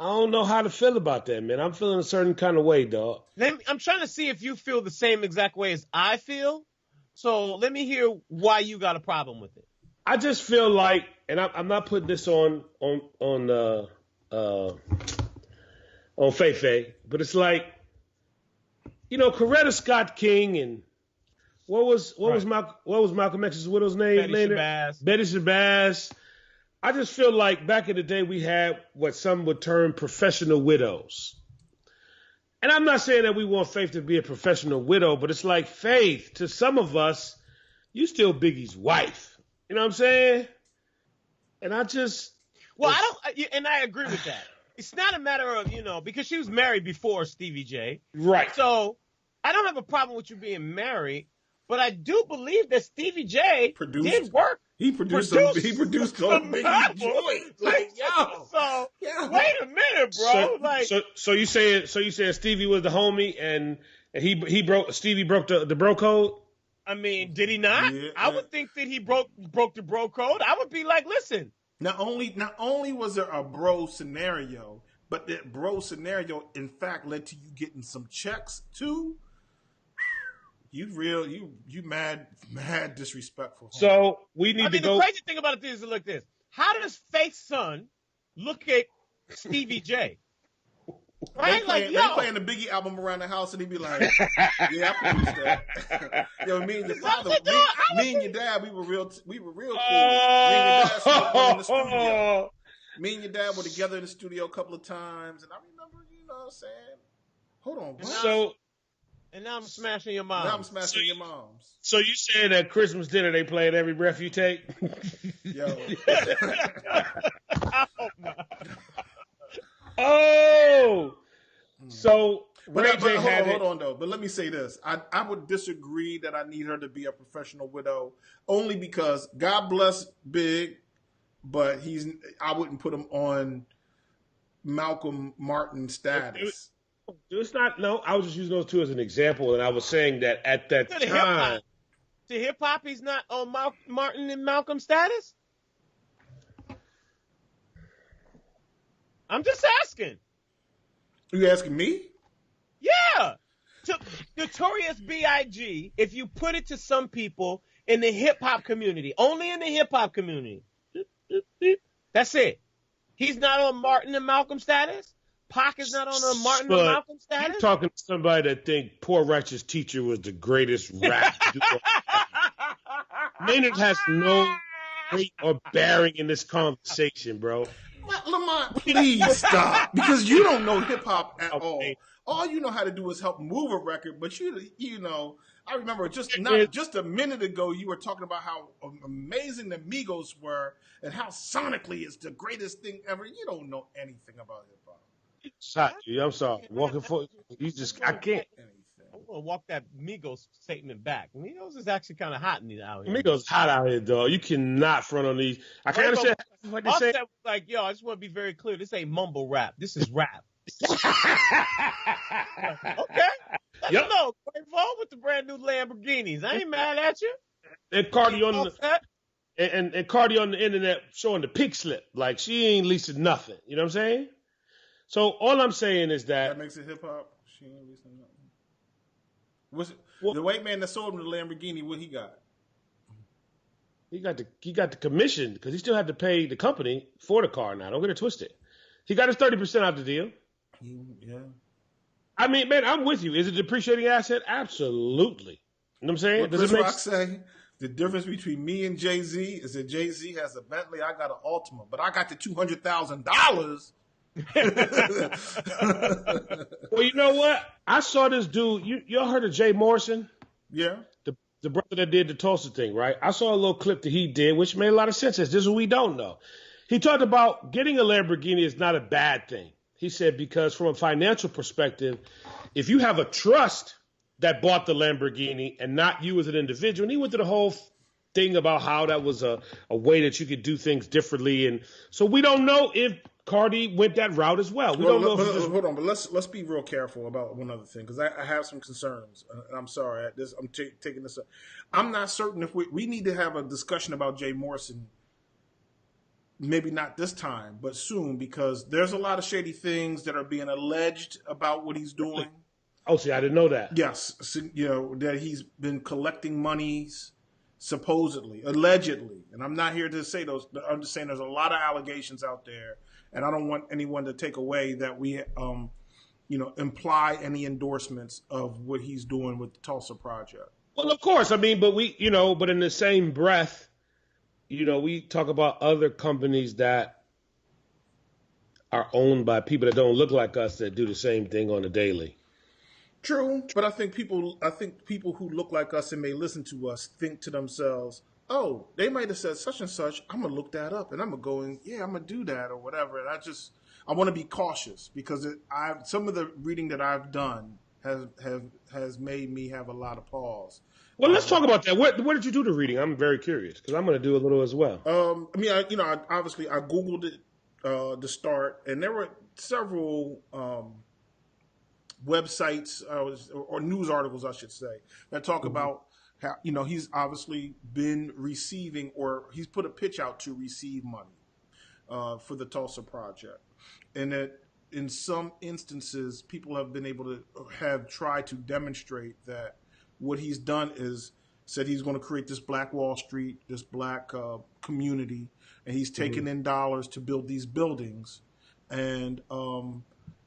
I don't know how to feel about that, man. I'm feeling a certain kind of way, dog. I'm trying to see if you feel the same exact way as I feel. So let me hear why you got a problem with it. I just feel like, and I'm not putting this on Feifei, but it's like, Coretta Scott King and what was Malcolm X's widow's name? Betty Shabazz. I just feel like back in the day we had what some would term professional widows. And I'm not saying that we want Faith to be a professional widow, but it's like, Faith, to some of us, you still Biggie's wife. You know what I'm saying? And I just... Well, and I agree with that. It's not a matter of, because she was married before Stevie J. Right. So I don't have a problem with you being married, but I do believe that Stevie J did work. He produced some Biggie joints. Like, yo. So wait a minute, bro. So you saying Stevie was the homie and Stevie broke the bro code? I mean, did he not? Yeah, I would think that he broke the bro code. I would be like, listen. Not only was there a bro scenario, but that bro scenario in fact led to you getting some checks too. You mad disrespectful. So we need to go. The crazy thing about it is, look this. How does Faith's son look at Stevie J? Right? They playing the Biggie album around the house, and he'd be like, "Yeah, I produced that." Yo, me and your father, me and your dad, we were real cool. Me and your dad in the studio. Me and your dad were together in the studio a couple of times, and I remember, what I'm saying? Hold on, bro. And now I'm smashing your mom. Now I'm smashing your moms. So you saying at Christmas dinner they played Every Breath You Take? Yo. Oh. So hold on though. But let me say this: I would disagree that I need her to be a professional widow, only because God bless Big, but I wouldn't put him on Malcolm Martin status. It's not. No, I was just using those two as an example, and I was saying that at that time, to hip hop, he's not on Martin and Malcolm status. I'm just asking. You asking me? Yeah. To Notorious B.I.G., if you put it to some people in the hip hop community, only in the hip hop community, that's it. He's not on Martin and Malcolm status. Pac is not on a Martin and Malcolm status. You're talking to somebody that think Poor Righteous Teacher was the greatest rap duo. Maynard has no weight or bearing in this conversation, bro. Lamont, please stop, because you don't know hip hop at all. All you know how to do is help move a record, but I remember just a minute ago you were talking about how amazing the Migos were and how sonically it's the greatest thing ever. You don't know anything about hip hop. I'm sorry. Walking for I can't. I'm gonna walk that Migos statement back. Migos is actually kind of hot out here. Migos hot out here, dog. You cannot front on these. I can't understand what they say. Like, yo, I just want to be very clear. This ain't mumble rap. This is rap. Okay. Let me know. Quavo with the brand new Lamborghinis. I ain't mad at you. And Cardi on and Cardi on the internet showing the pig slip. Like, she ain't leasing nothing. You know what I'm saying? So all I'm saying is that makes it hip hop. She ain't leasing nothing. The white man that sold him the Lamborghini, what he got? He got the commission because he still had to pay the company for the car now. Don't get it twisted. He got his 30% out the deal. Yeah. I mean, man, I'm with you. Is it a depreciating asset? Absolutely. You know what I'm saying? What Chris Rock say? The difference between me and Jay-Z is that Jay-Z has a Bentley, I got an Altima, but I got the $200,000. Well, you know what? I saw this dude. Y'all heard of Jay Morrison? Yeah. The brother that did the Tulsa thing, right? I saw a little clip that he did, which made a lot of sense. This is what we don't know. He talked about getting a Lamborghini is not a bad thing. He said, because from a financial perspective, if you have a trust that bought the Lamborghini and not you as an individual, and he went through the whole thing about how that was a way that you could do things differently. And so we don't know if Cardi went that route as well. Hold on, but let's be real careful about one other thing, because I have some concerns. And I'm sorry, I'm taking this up. I'm not certain if we need to have a discussion about Jay Morrison maybe not this time, but soon, because there's a lot of shady things that are being alleged about what he's doing. Oh, see, I didn't know that. Yes, that he's been collecting monies, supposedly, allegedly. And I'm not here to say those. I'm just saying there's a lot of allegations out there, and I don't want anyone to take away that we, imply any endorsements of what he's doing with the Tulsa Project. Well, of course. I mean, but but in the same breath, we talk about other companies that are owned by people that don't look like us that do the same thing on a daily. True, but I think people who look like us and may listen to us think to themselves, "Oh, they might have said such and such. I'm gonna look that up, and I'm gonna go and I'm gonna do that or whatever." And I want to be cautious because some of the reading that I've done has made me have a lot of pause. Well, let's talk about that. What did you do to reading? I'm very curious because I'm going to do a little as well. I Googled it to start, and there were several websites or news articles, I should say, that talk about how he's obviously been receiving, or he's put a pitch out to receive money for the Tulsa Project, and that in some instances people have been able to have tried to demonstrate that what he's done is said he's going to create this Black Wall Street, this black community, and he's taking in dollars to build these buildings, and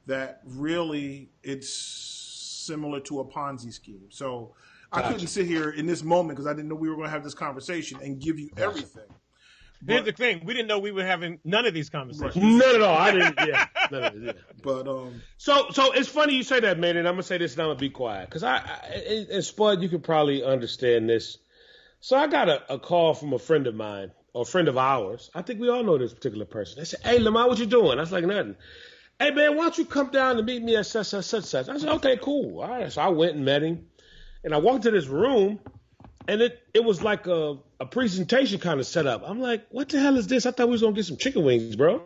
that really it's similar to a Ponzi scheme. So I couldn't sit here in this moment because I didn't know we were going to have this conversation and give you everything. Here's the thing: we didn't know we were having none of these conversations. None at all. I didn't. Yeah. None of it, yeah. But so it's funny you say that, man. And I'm gonna say this, and I'm gonna be quiet because and Spudd, you could probably understand this. So I got a call from a friend of mine, or a friend of ours. I think we all know this particular person. They said, "Hey, Lamar, what you doing?" I was like, "Nothing." "Hey, man, why don't you come down and meet me at such and such?" I said, "Okay, cool." All right. So I went and met him, and I walked to this room. And it was like a presentation kind of set up. I'm like, what the hell is this? I thought we was going to get some chicken wings, bro.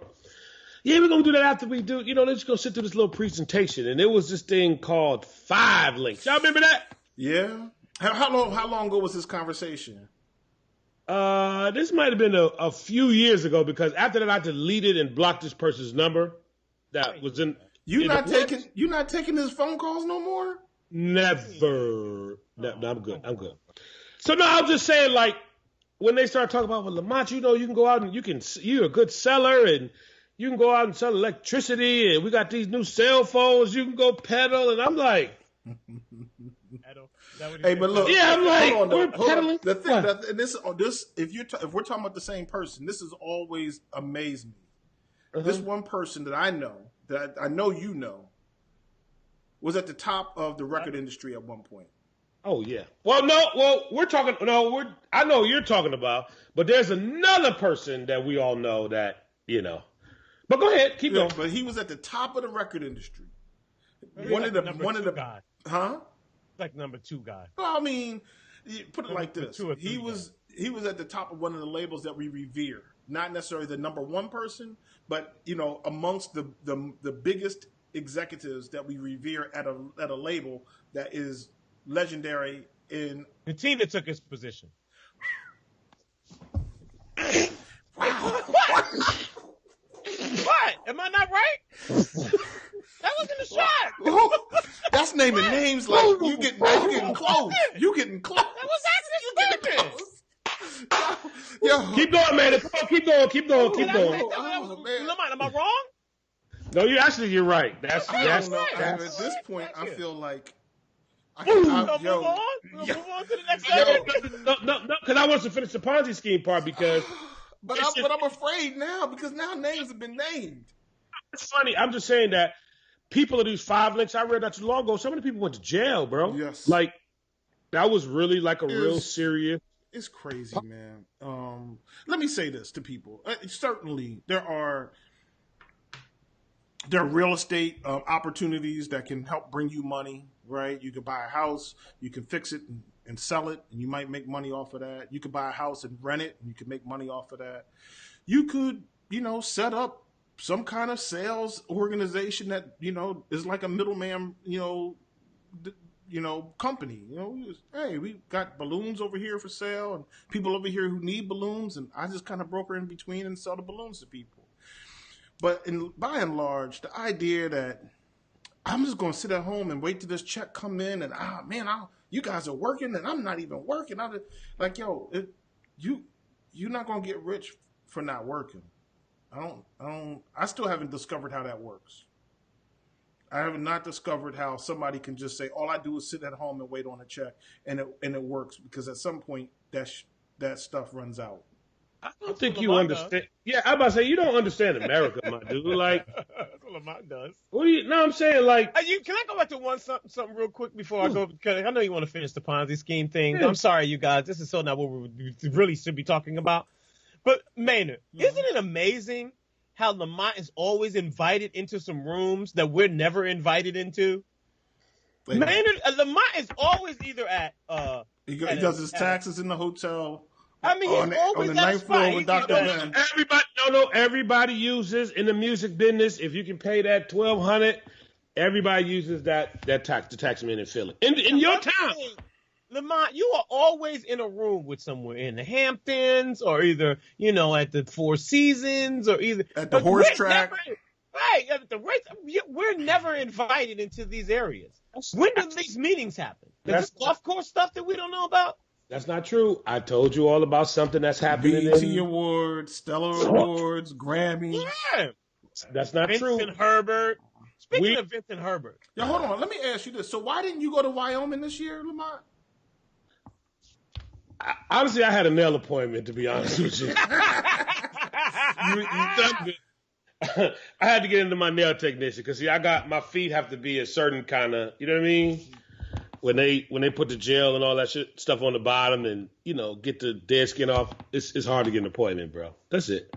Yeah, we're going to do that after we do. Let's go sit through this little presentation. And it was this thing called 5 links. Y'all remember that? Yeah. How long ago was this conversation? This might have been a few years ago because after that I deleted and blocked this person's number that was in. You not taking his phone calls no more? Never. No, I'm good. So no, I'm just saying, like, when they start talking about, well, Lamont, you can go out and you're a good seller and you can go out and sell electricity and we got these new cell phones, you can go pedal. And I'm like, hey, but look, yeah, I'm like, we're pedaling. The thing that, and this, if we're talking about the same person, this has always amazed me. This one person that I know you know, was at the top of the record industry at one point. Oh yeah. Well, we're talking. No, I know you're talking about, but there's another person that we all know that But go ahead, keep going. But he was at the top of the record industry. One of the guy. Huh? Like number 2 guy. Well, I mean, put it like this: he was at the top of one of the labels that we revere. Not necessarily the number 1 person, but amongst the biggest executives that we revere at a label that is legendary in the team that took his position. What? What? Am I not right? That wasn't a shot. That's naming names like you getting close. You getting close. That was actually close. Yo. Keep going, man. Keep going. Lamont, am I wrong? No, you're right. That's at this point, I feel like Move on to the next level. No, because I want to finish the Ponzi scheme part because. But I'm afraid now because now names have been named. It's funny. I'm just saying that people of these 5 links, I read not too long ago, so many people went to jail, bro. Yes. Like, that was really like real serious. It's crazy, man. Let me say this to people. Certainly, there are real estate opportunities that can help bring you money, right? You can buy a house, you can fix it and sell it, and you might make money off of that. You could buy a house and rent it, and you can make money off of that. You could, set up some kind of sales organization that, is like a middleman, company. Hey, we got balloons over here for sale and people over here who need balloons, and I just kind of broker in between and sell the balloons to people. But by and large, the idea that I'm just going to sit at home and wait till this check come in, and you guys are working and I'm not even working. You're not going to get rich for not working. I still haven't discovered how that works. I have not discovered how somebody can just say, all I do is sit at home and wait on a check, and it works, because at some point that stuff runs out. I don't think you understand. Yeah, I'm about to say, you don't understand America, my dude. Like, that's what Lamont does. What do you? No, I'm saying, like, can I go back to something real quick before I go? Because I know you want to finish the Ponzi scheme thing. Yeah. I'm sorry, you guys. This is so not what we really should be talking about. But Maynard, isn't it amazing how Lamont is always invited into some rooms that we're never invited into? Maynard, Lamont is always either at he does his taxes in the hotel. I mean, he's always on the ninth floor with Dr. Ben. Everybody uses in the music business. If you can pay that $1,200, everybody uses the tax man in Philly. In your town, Lamont, you are always in a room with someone in the Hamptons, or either at the Four Seasons, or either at the horse track. Right, at the race. We're never invited into these areas. When do these meetings happen? Is this golf course stuff that we don't know about? That's not true. I told you all about something that's happening. BET Awards, Stellar Awards, Grammys. Yeah. That's not true. Vincent Herbert. Speaking of Vincent Herbert. Yeah, hold on. Let me ask you this. So why didn't you go to Wyoming this year, Lamont? Honestly, I had a nail appointment, to be honest with you. I had to get into my nail technician because, I got my feet have to be a certain kind of, you know what I mean? When they put the gel and all that stuff on the bottom and, get the dead skin off, it's hard to get an appointment, bro. That's it.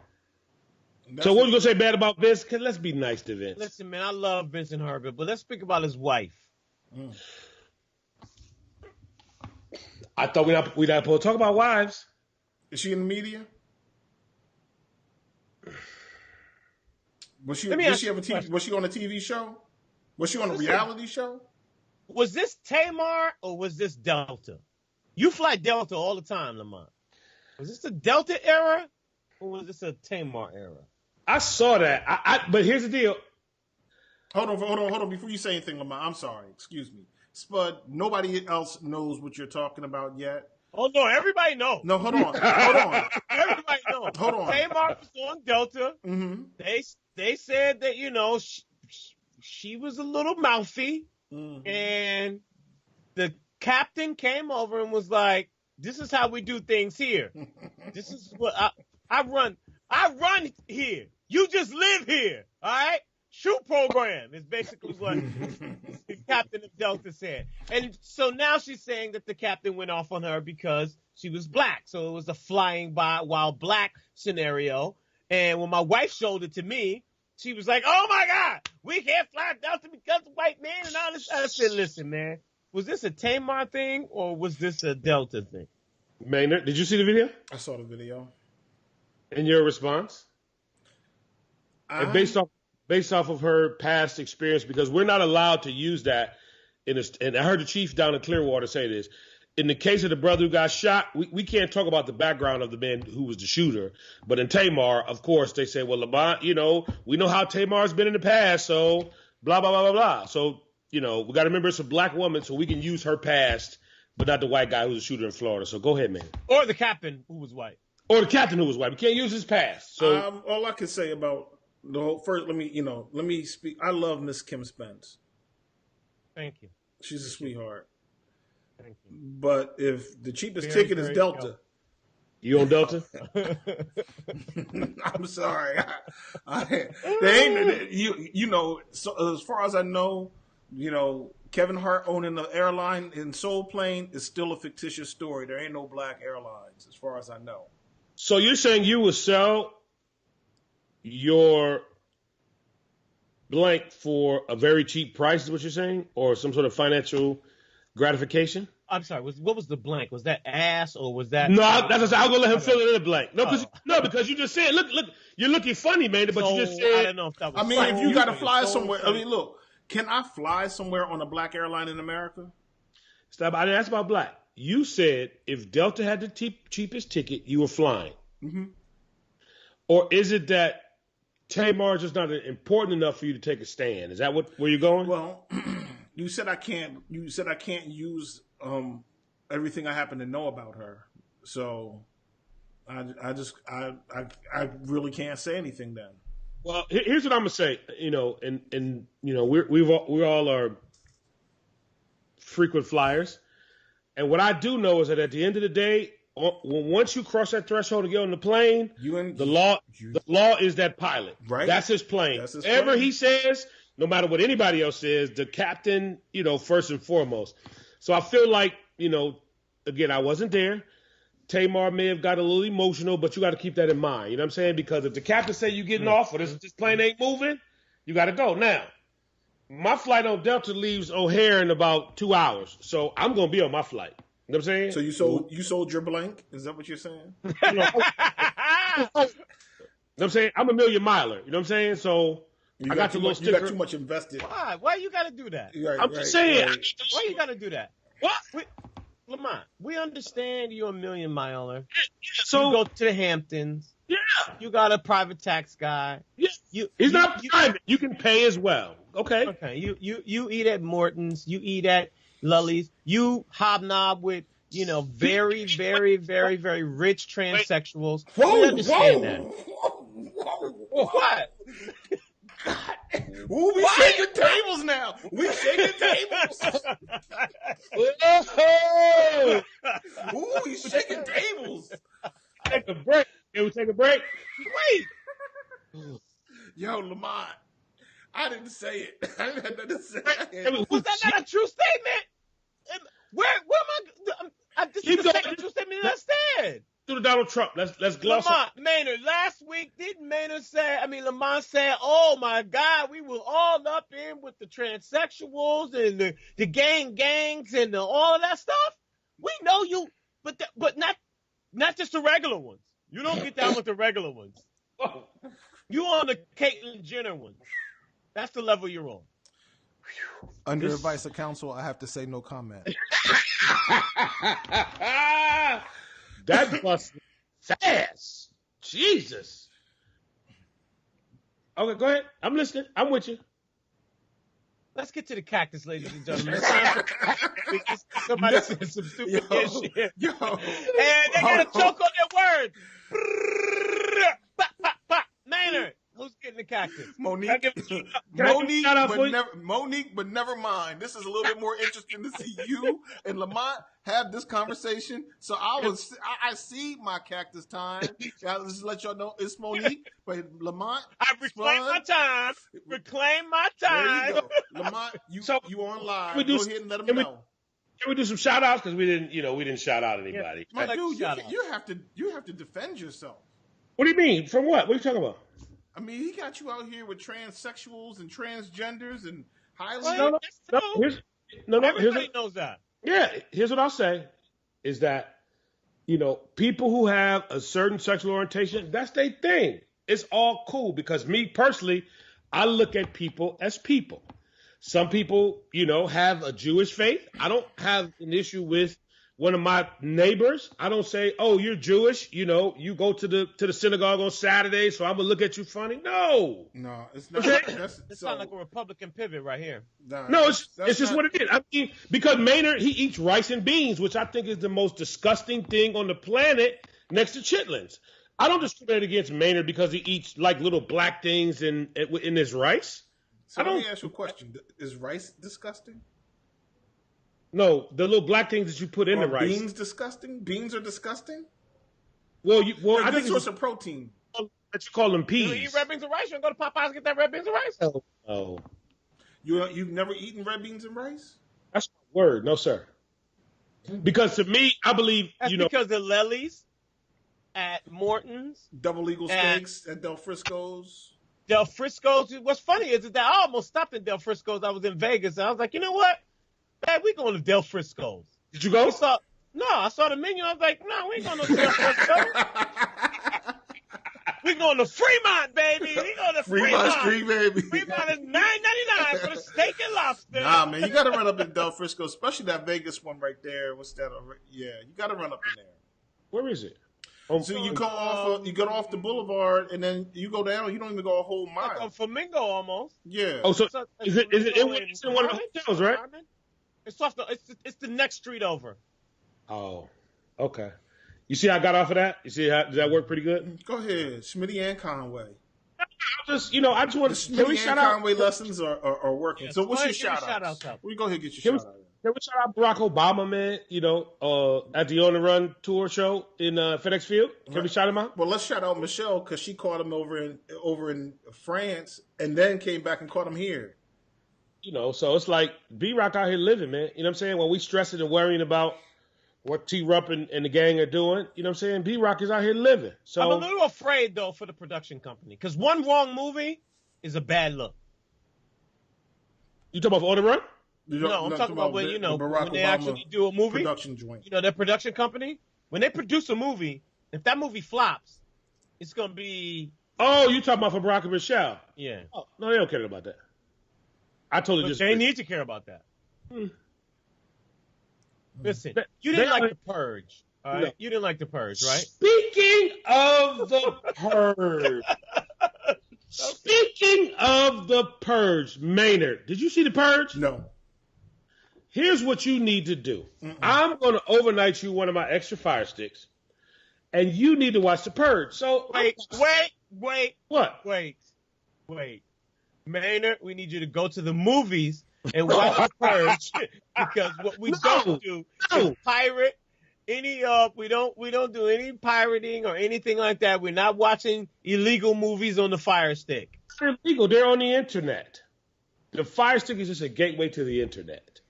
So what are you going to say bad about Vince? Let's be nice to Vince. Listen, man, I love Vincent Herbert, but let's speak about his wife. I thought we're not supposed to talk about wives. Is she in the media? Was she on a TV show? Was she on a reality show? Was this Tamar or was this Delta? You fly Delta all the time, Lamont. Was this the Delta era or was this a Tamar era? I saw that. But here's the deal. Hold on. Before you say anything, Lamont, I'm sorry. Excuse me. Spud, nobody else knows what you're talking about yet. Oh, no, everybody knows. No, hold on. Everybody knows. Hold on. Tamar was on Delta. Mm-hmm. They said that, she was a little mouthy. Mm-hmm. And the captain came over and was like, this is how we do things here. This is what I run here. You just live here. All right? Shoot program is basically what the captain of Delta said. And so now she's saying that the captain went off on her because she was black. So it was a flying by while black scenario. And when my wife showed it to me, she was like, oh, my God, we can't fly Delta because of white man and all this. I said, listen, man, was this a Tamar thing or was this a Delta thing? Maynard, did you see the video? I saw the video. And your response? And based off of her past experience, because we're not allowed to use that. And I heard the chief down in Clearwater say this. In the case of the brother who got shot, we can't talk about the background of the man who was the shooter. But in Tamar, of course, they say, well, Lamont, we know how Tamar's been in the past, so blah, blah, blah, blah, blah. So, we got to remember it's a black woman, so we can use her past, but not the white guy who's a shooter in Florida. So go ahead, man. Or the captain who was white. Or the captain who was white. We can't use his past. So all I can say about the whole first, let me speak. I love Miss Kim Spence. Thank you. She's a sweetheart. Thank you. But if the cheapest ticket is Delta. You on Delta? I'm sorry. They ain't, so as far as I know, Kevin Hart owning the airline in Soul Plane is still a fictitious story. There ain't no black airlines as far as I know. So you're saying you would sell your blank for a very cheap price is what you're saying? Or some sort of financial gratification? I'm sorry. What was the blank? Was that ass or was that? No, that's what I was going to let him fill it in the blank. No, because you just said, look, you're looking funny, man. But you just said. I don't know if that was. If you got to fly somewhere, look, can I fly somewhere on a black airline in America? Stop. I didn't ask about black. You said if Delta had the cheapest ticket, you were flying. Mm-hmm. Or is it that Tamar is just not important enough for you to take a stand? Is that where you're going? Well, you said I can't use everything I happen to know about her. So I really can't say anything then. Well, here's what I'm gonna say. You know, and you know, we all are frequent flyers, and what I do know is that at the end of the day, once you cross that threshold and get on the plane, the law is that pilot. Right. That's his plane. Whatever he says, no matter what anybody else says, the captain, you know, first and foremost. So I feel like, you know, again, I wasn't there. Tamar may have got a little emotional, but you got to keep that in mind. You know what I'm saying? Because if the captain say you getting off or this plane ain't moving, you got to go. Now, my flight on Delta leaves O'Hare in about 2 hours, so I'm going to be on my flight. You know what I'm saying? So you sold your blank? Is that what you're saying? You know what I'm saying? I'm a million miler. You know what I'm saying? So I got your little sticker. You got too much invested. Why? Why you got to do that? I'm just saying. Right. Why you got to do that? What? Lamont, we understand you're a million miler. So you go to the Hamptons. Yeah. You got a private tax guy. Yeah. He's not private. You can pay as well. Okay. Okay. You eat at Morton's. You eat at Lully's. You hobnob with, you know, very, very, very, very rich transsexuals. We understand that. What? Ooh, we shaking tables now. We shaking tables. Ooh, we shaking tables. Take a break. Can we take a break? Wait. Yo, Lamont, I didn't say it. I didn't have nothing to say. Was that not a true statement? Where am I? This is the second true statement that I said. To the Donald Trump. Let's gloss Lamont, Maynard, last week, didn't Lamont said, oh my God, we were all up in with the transsexuals and the gangs and all of that stuff. We know you, but not just the regular ones. You don't get down with the regular ones. You on the Caitlyn Jenner ones. That's the level you're on. Under advice of counsel, I have to say no comment. That was fast. Jesus. Okay, go ahead. I'm listening. I'm with you. Let's get to the cactus, ladies and gentlemen. Somebody said some stupid shit. Yo. And they got to choke on their words. Pop, pop, pop. Maynard, who's getting the cactus? Monique, but never mind. This is a little bit more interesting to see you and Lamont have this conversation. So I see my cactus time. I'll just let y'all know it's Monique, but Lamont. I reclaim my time. Reclaim my time. There you go. Lamont, you on live. Go ahead and let them know. Can we do some shout outs? Because we didn't shout out anybody. Yeah. My dude, you have to defend yourself. What do you mean? From what? What are you talking about? I mean, he got you out here with transsexuals and transgenders and highly. Everybody knows that. Yeah, here's what I'll say is that, you know, people who have a certain sexual orientation, that's their thing. It's all cool because me personally, I look at people as people. Some people, you know, have a Jewish faith. I don't have an issue with one of my neighbors. I don't say, oh, you're Jewish. You know, you go to the synagogue on Saturday, so I'm going to look at you funny. No, it's not. It sounds like a Republican pivot right here. No, it's just what it is. I mean, because Maynard, he eats rice and beans, which I think is the most disgusting thing on the planet next to chitlins. I don't discriminate against Maynard because he eats like little black things in his rice. So let me ask you a question. Is rice disgusting? No, the little black things that you put in the rice. Beans disgusting? Beans are disgusting? Well, I think it's source of protein. That you call them peas. You eat red beans and rice? You go to Popeyes and get that red beans and rice? Oh. You've never eaten red beans and rice? That's my word. No, sir. Because to me, I believe, that's because the Lely's at Morton's. Double Eagle Steaks at Del Frisco's. Del Frisco's. What's funny is that I almost stopped at Del Frisco's. I was in Vegas, and I was like, you know what? Man, we going to Del Frisco's. Did you go? I saw the menu. I was like, no, we ain't going to Del Frisco's. We going to Fremont, baby. We going to Fremont Street, baby. Fremont is $9.99. time for the steak and lobster. Nah, man, you got to run up in Del Frisco, especially that Vegas one right there. What's that? Yeah, you got to run up in there. Where is it? So you go off the boulevard, and then you go down. You don't even go a whole mile. Like a Flamingo almost. Yeah. Oh, so is it in one of the hotels, right? It's the next street over. Oh, okay. You see how I got off of that? You see how, does that work pretty good? Go ahead, Smitty and Conway. I just want to. Can we shout out? Conway lessons are working. Yes, so what's your shout out? We go ahead and get your shout out. Can we shout out Barack Obama, man? At the On the Run tour show in FedEx Field. Can we shout him out? Well, let's shout out Michelle because she caught him over in France and then came back and caught him here. So it's like B-Rock out here living, man. You know what I'm saying? While we stressing and worrying about what T-Rupp and the gang are doing, you know what I'm saying? B-Rock is out here living. So I'm a little afraid, though, for the production company because one wrong movie is a bad look. You talking about On the Run? No, I'm talking about when they actually do a movie. Production joint. Their production company, when they produce a movie, if that movie flops, it's going to be... Oh, you talking about for Barack and Michelle? Yeah. Oh, no, they don't care about that. I totally just... They need to care about that. Listen, you didn't like The Purge, all right? No. You didn't like The Purge, right? Speaking of The Purge, Maynard, did you see The Purge? No. Here's what you need to do. I'm going to overnight you one of my extra Fire Sticks, and you need to watch The Purge. So Wait. What? Wait. Maynard, we need you to go to the movies and watch The Purge because what we don't do is pirate any we don't do any pirating or anything like that. We're not watching illegal movies on the Fire Stick. They're illegal. They're on the internet. The Fire Stick is just a gateway to the internet.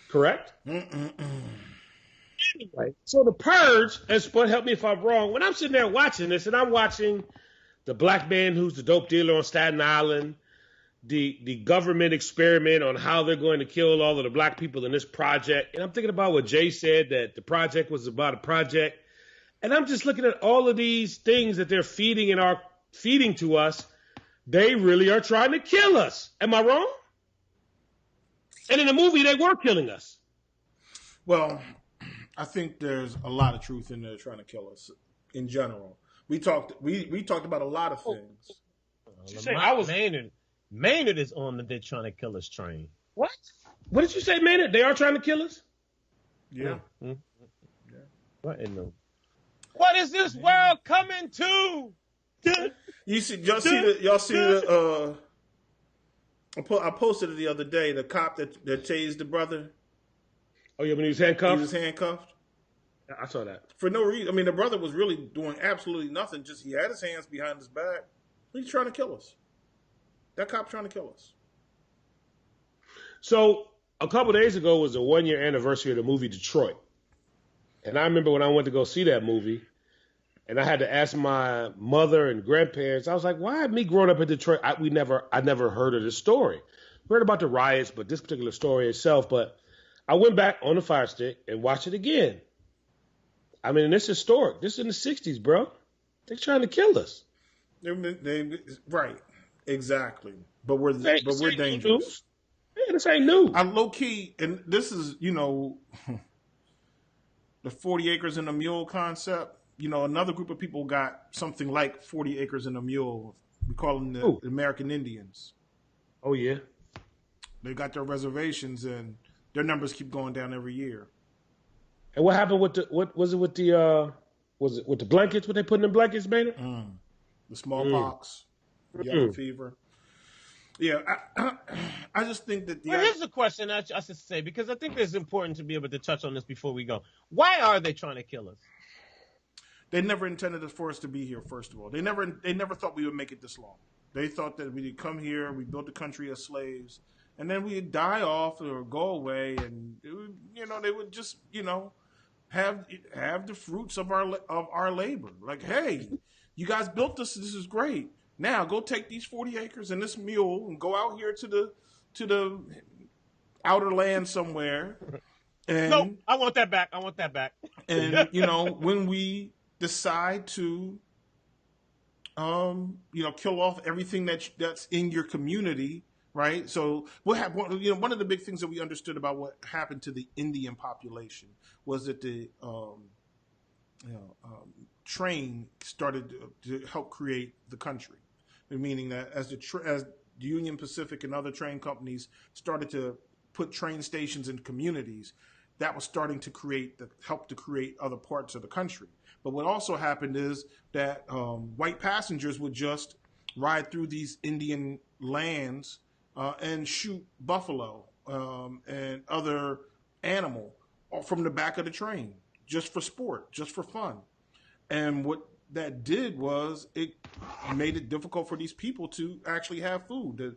Correct? Anyway, so The Purge, and Spudd, help me if I'm wrong, when I'm sitting there watching this, and I'm watching the black man who's the dope dealer on Staten Island, the government experiment on how they're going to kill all of the black people in this project, and I'm thinking about what Jay said, that the project was about a project, and I'm just looking at all of these things that they're feeding to us. They really are trying to kill us. Am I wrong? And in the movie, they were killing us. Well, I think there's a lot of truth in there trying to kill us in general. We talked about a lot of things. Maynard is on the "they're trying to kill us" train. What? What did you say, Maynard? They are trying to kill us? Yeah. Yeah. What is this world coming to? Y'all see the I posted it the other day, the cop that tased the brother. Oh, yeah, when he was handcuffed? He was handcuffed. I saw that. For no reason. I mean, the brother was really doing absolutely nothing. Just he had his hands behind his back. He's trying to kill us. That cop's trying to kill us. So a couple of days ago was the 1-year anniversary of the movie Detroit. And I remember when I went to go see that movie, and I had to ask my mother and grandparents, I was like, why me growing up in Detroit, I never heard of this story. Heard about the riots, but this particular story itself. But I went back on the Fire Stick and watched it again. I mean, this is historic. This is in the 60s, bro. They're trying to kill us. Right. Exactly. But we're dangerous. Yeah, this ain't new. I'm low key, and this is, the 40 acres and a mule concept. Another group of people got something like 40 acres and a mule. We call them the American Indians. Oh, yeah. They got their reservations, and their numbers keep going down every year. And what happened with was it with the blankets? What they put in the blankets, Maynard? The smallpox, yellow fever. Yeah, I just think that. Here's the question I should say, because I think it's important to be able to touch on this before we go. Why are they trying to kill us? They never intended for us to be here. First of all, they never thought we would make it this long. They thought that we'd come here, we built the country as slaves, and then we'd die off or go away, and it would, they would just have the fruits of our labor. Like, hey, you guys built this. This is great. Now go take these 40 acres and this mule and go out here to the outer land somewhere. And, no, I want that back. And when we decide to, kill off everything that's in your community, right? So what happened? One of the big things that we understood about what happened to the Indian population was that the train started to help create the country, meaning that as the Union Pacific and other train companies started to put train stations in communities, that was starting to help to create other parts of the country. But what also happened is that white passengers would just ride through these Indian lands and shoot buffalo and other animal from the back of the train, just for sport, just for fun. And what that did was it made it difficult for these people to actually have food. The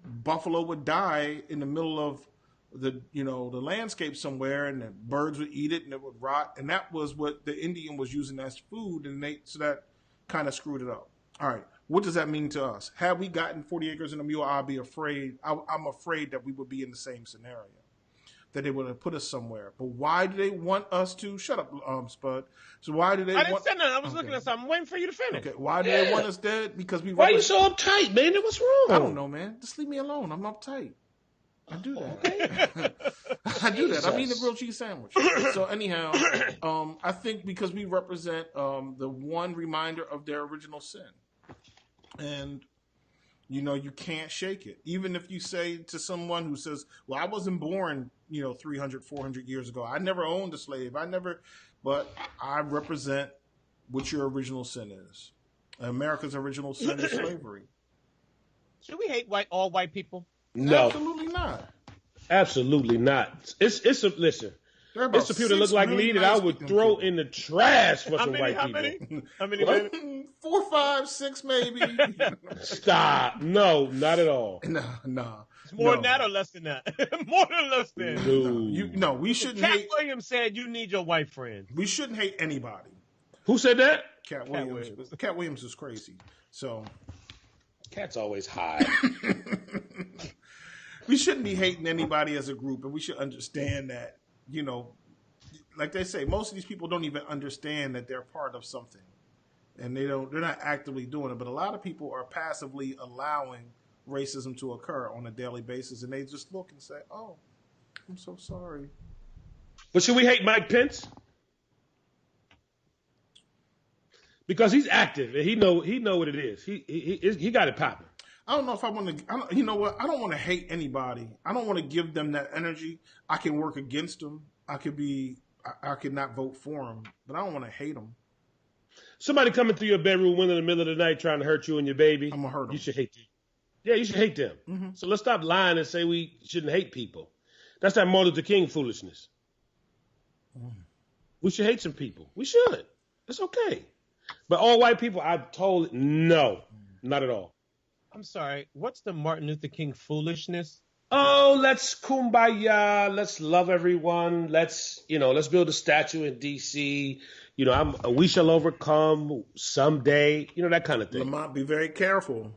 buffalo would die in the middle of the landscape somewhere, and the birds would eat it and it would rot. And that was what the Indian was using as food, and so that kind of screwed it up. All right, what does that mean to us? Had we gotten 40 acres and a mule, I'm afraid that we would be in the same scenario, that they would have put us somewhere. But why do they want us to? Shut up, Spudd. So why do they? I didn't say nothing. I was looking at something. I'm waiting for you to finish. Okay. Why do they want us dead? Because we. Why are you so uptight, man? What's wrong? I don't know, man. Just leave me alone. I'm uptight. I do that. I do that. I'm eating a grilled cheese sandwich. So anyhow, I think because we represent the one reminder of their original sin, and you can't shake it. Even if you say to someone who says, "Well, I wasn't born, 300, 400 years ago. I never owned a slave. But I represent what your original sin is. America's original sin is slavery." Should we hate all white people? No, absolutely not. Absolutely not. It's listen. It's the people that look like me that I would throw in the trash for some white people. How many? 4, 5, 6, maybe. Stop. No, not at all. No. It's more than that or less than that? More than less than. No, we shouldn't hate. Cat Williams said you need your white friend. We shouldn't hate anybody. Who said that? Cat Williams. Cat Williams is crazy. So. Cat's always high. We shouldn't be hating anybody as a group, and we should understand that, like they say, most of these people don't even understand that they're part of something, and they're not actively doing it. But a lot of people are passively allowing racism to occur on a daily basis, and they just look and say, "Oh, I'm so sorry." But should we hate Mike Pence? Because he's active and he know what it is. He got it popping. I don't know if I want to. You know what? I don't want to hate anybody. I don't want to give them that energy. I can work against them. I could not vote for them, but I don't want to hate them. Somebody coming through your bedroom window in the middle of the night trying to hurt you and your baby. I'm gonna hurt them. You should hate them. Yeah, you should hate them. Mm-hmm. So let's stop lying and say we shouldn't hate people. That's that Martin Luther King foolishness. We should hate some people. We should. It's okay. But all white people, no, not at all. I'm sorry. What's the Martin Luther King foolishness? Oh, let's kumbaya. Let's love everyone. Let's build a statue in D.C. We shall overcome someday. That kind of thing. Lamont, be very careful.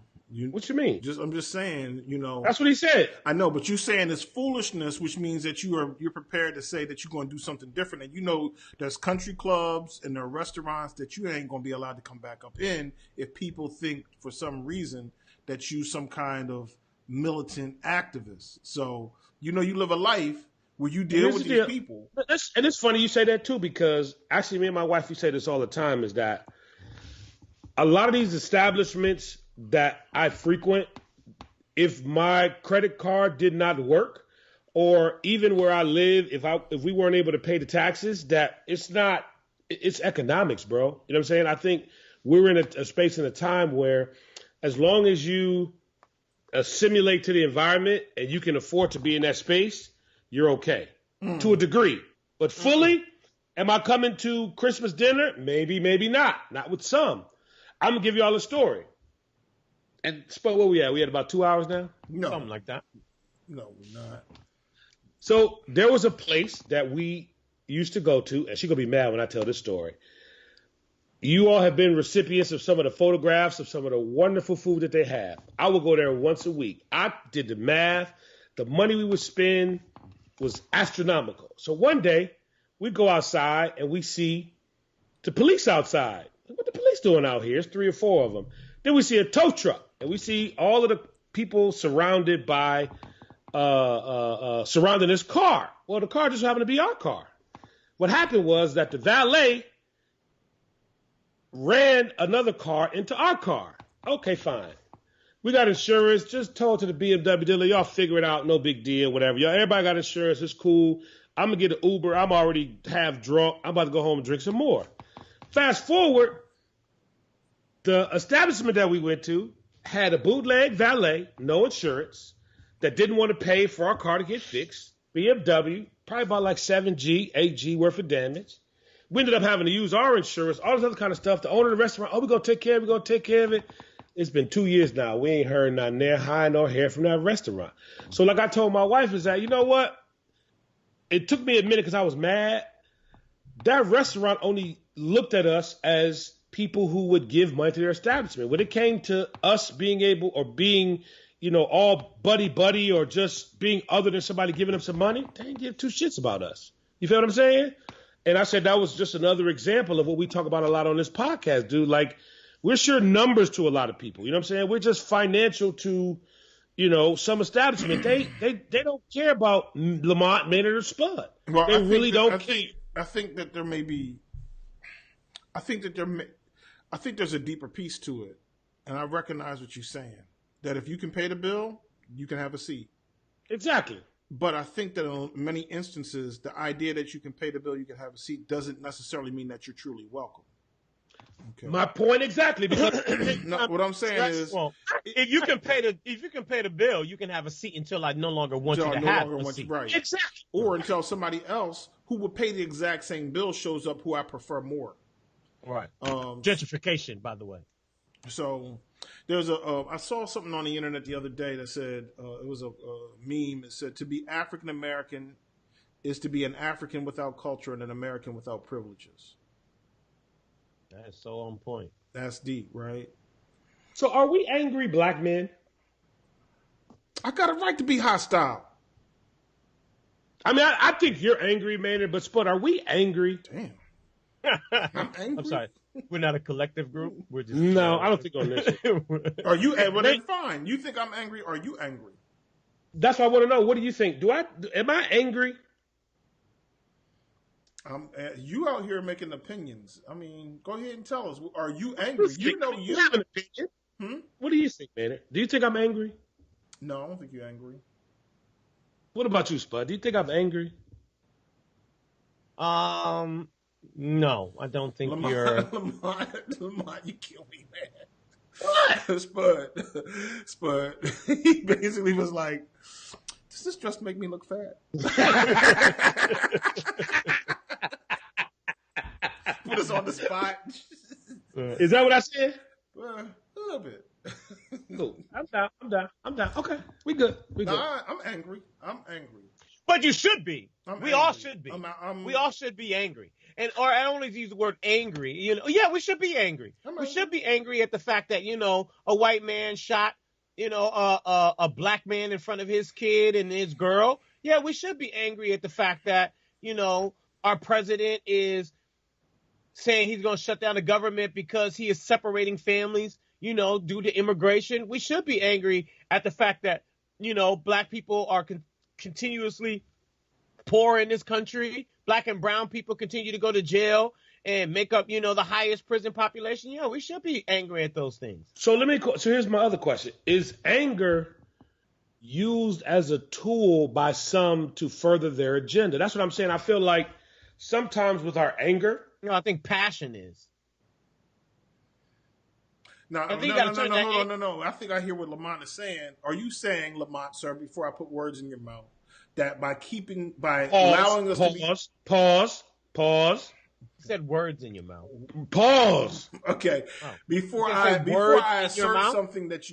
What you mean? I'm just saying, That's what he said. I know, but you're saying it's foolishness, which means that you're prepared to say that you're going to do something different. And there's country clubs and there are restaurants that you ain't going to be allowed to come back up in if people think for some reason that you some kind of militant activist. So, you live a life where you deal with these people. And it's funny you say that too, because actually me and my wife, we say this all the time, is that a lot of these establishments that I frequent, if my credit card did not work, or even where I live, if we weren't able to pay the taxes, that it's economics, bro. You know what I'm saying? I think we're in a space and a time where as long as you assimilate to the environment and you can afford to be in that space, you're okay to a degree. But fully, am I coming to Christmas dinner? Maybe, maybe not. Not with some. I'm going to give you all a story. And Spudd, where we at? We at about 2 hours now? No. Something like that. No, we're not. So there was a place that we used to go to, and she's going to be mad when I tell this story. You all have been recipients of some of the photographs of some of the wonderful food that they have. I would go there once a week. I did the math. The money we would spend was astronomical. So one day, we go outside and we see the police outside. What the police doing out here? It's 3 or 4 of them. Then we see a tow truck, and we see all of the people surrounded by surrounding this car. Well, the car just happened to be our car. What happened was that the valet ran another car into our car. Okay, fine. We got insurance. Just told to the BMW dealer, y'all figure it out. No big deal, whatever. Y'all, everybody got insurance. It's cool. I'm going to get an Uber. I'm already half drunk. I'm about to go home and drink some more. Fast forward, the establishment that we went to had a bootleg valet, no insurance, that didn't want to pay for our car to get fixed. BMW, probably about like 7G, 8G worth of damage. We ended up having to use our insurance, all this other kind of stuff. The owner of the restaurant, we're going to take care of it. We're going to take care of it. It's been 2 years now. We ain't heard nothing there, high nor hair from that restaurant. So like I told my wife is that, you know what? It took me a minute because I was mad. That restaurant only looked at us as people who would give money to their establishment. When it came to us being able or being, all buddy or just being other than somebody giving them some money, they didn't give two shits about us. You feel what I'm saying? And I said that was just another example of what we talk about a lot on this podcast, dude. Like, we're sure numbers to a lot of people. You know what I'm saying? We're just financial to, some establishment. They don't care about Lamont, Maynard, or Spudd. Well, they really don't care. I think that there may be. I think there's a deeper piece to it, and I recognize what you're saying. That if you can pay the bill, you can have a seat. Exactly. But I think that in many instances, the idea that you can pay the bill, you can have a seat, doesn't necessarily mean that you're truly welcome. Okay. My point exactly. Because no, what I'm saying is, if you can pay the bill, you can have a seat until I no longer want you to have a seat. Right. Exactly. Or until somebody else who would pay the exact same bill shows up who I prefer more. Right. Gentrification, by the way. So there's I saw something on the internet the other day that said it was a meme. It said to be African American is to be an African without culture and an American without privileges. That is so on point. That's deep, right? So are we angry black men? I got a right to be hostile. I mean, I think you're angry, Maynard, but Spudd, are we angry? Damn. I'm angry. I'm sorry. We're not a collective group. We're just no. I don't think on this. Are you? Well, then fine. You think I'm angry? Are you angry? That's what I want to know. What do you think? Am I angry? You out here making opinions. I mean, go ahead and tell us. Are you angry? You have an opinion. What do you think, Maynard? Do you think I'm angry? No, I don't think you're angry. What about you, Spudd? Do you think I'm angry? No, I don't think you're. Lamont, you kill me, man. Spud. He basically was like, "Does this dress make me look fat?" Put us on the spot. Is that what I said? A little bit. Cool. I'm down. Okay, we good. I'm angry. But you should be. We all should be. We all should be angry. Or I only use the word angry. Yeah, we should be angry. We should be angry at the fact that, a white man shot, a black man in front of his kid and his girl. Yeah, we should be angry at the fact that, our president is saying he's going to shut down the government because he is separating families, due to immigration. We should be angry at the fact that, black people are continuously poor in this country. Black and brown people continue to go to jail and make up, the highest prison population. Yeah, we should be angry at those things. So here's my other question. Is anger used as a tool by some to further their agenda? That's what I'm saying. I feel like sometimes with our anger. I think passion is. No. I think I hear what Lamont is saying. Are you saying, Lamont, sir, before I put words in your mouth, that allowing us to be... Pause. You said words in your mouth. Pause. Okay. Oh. Before I assert something that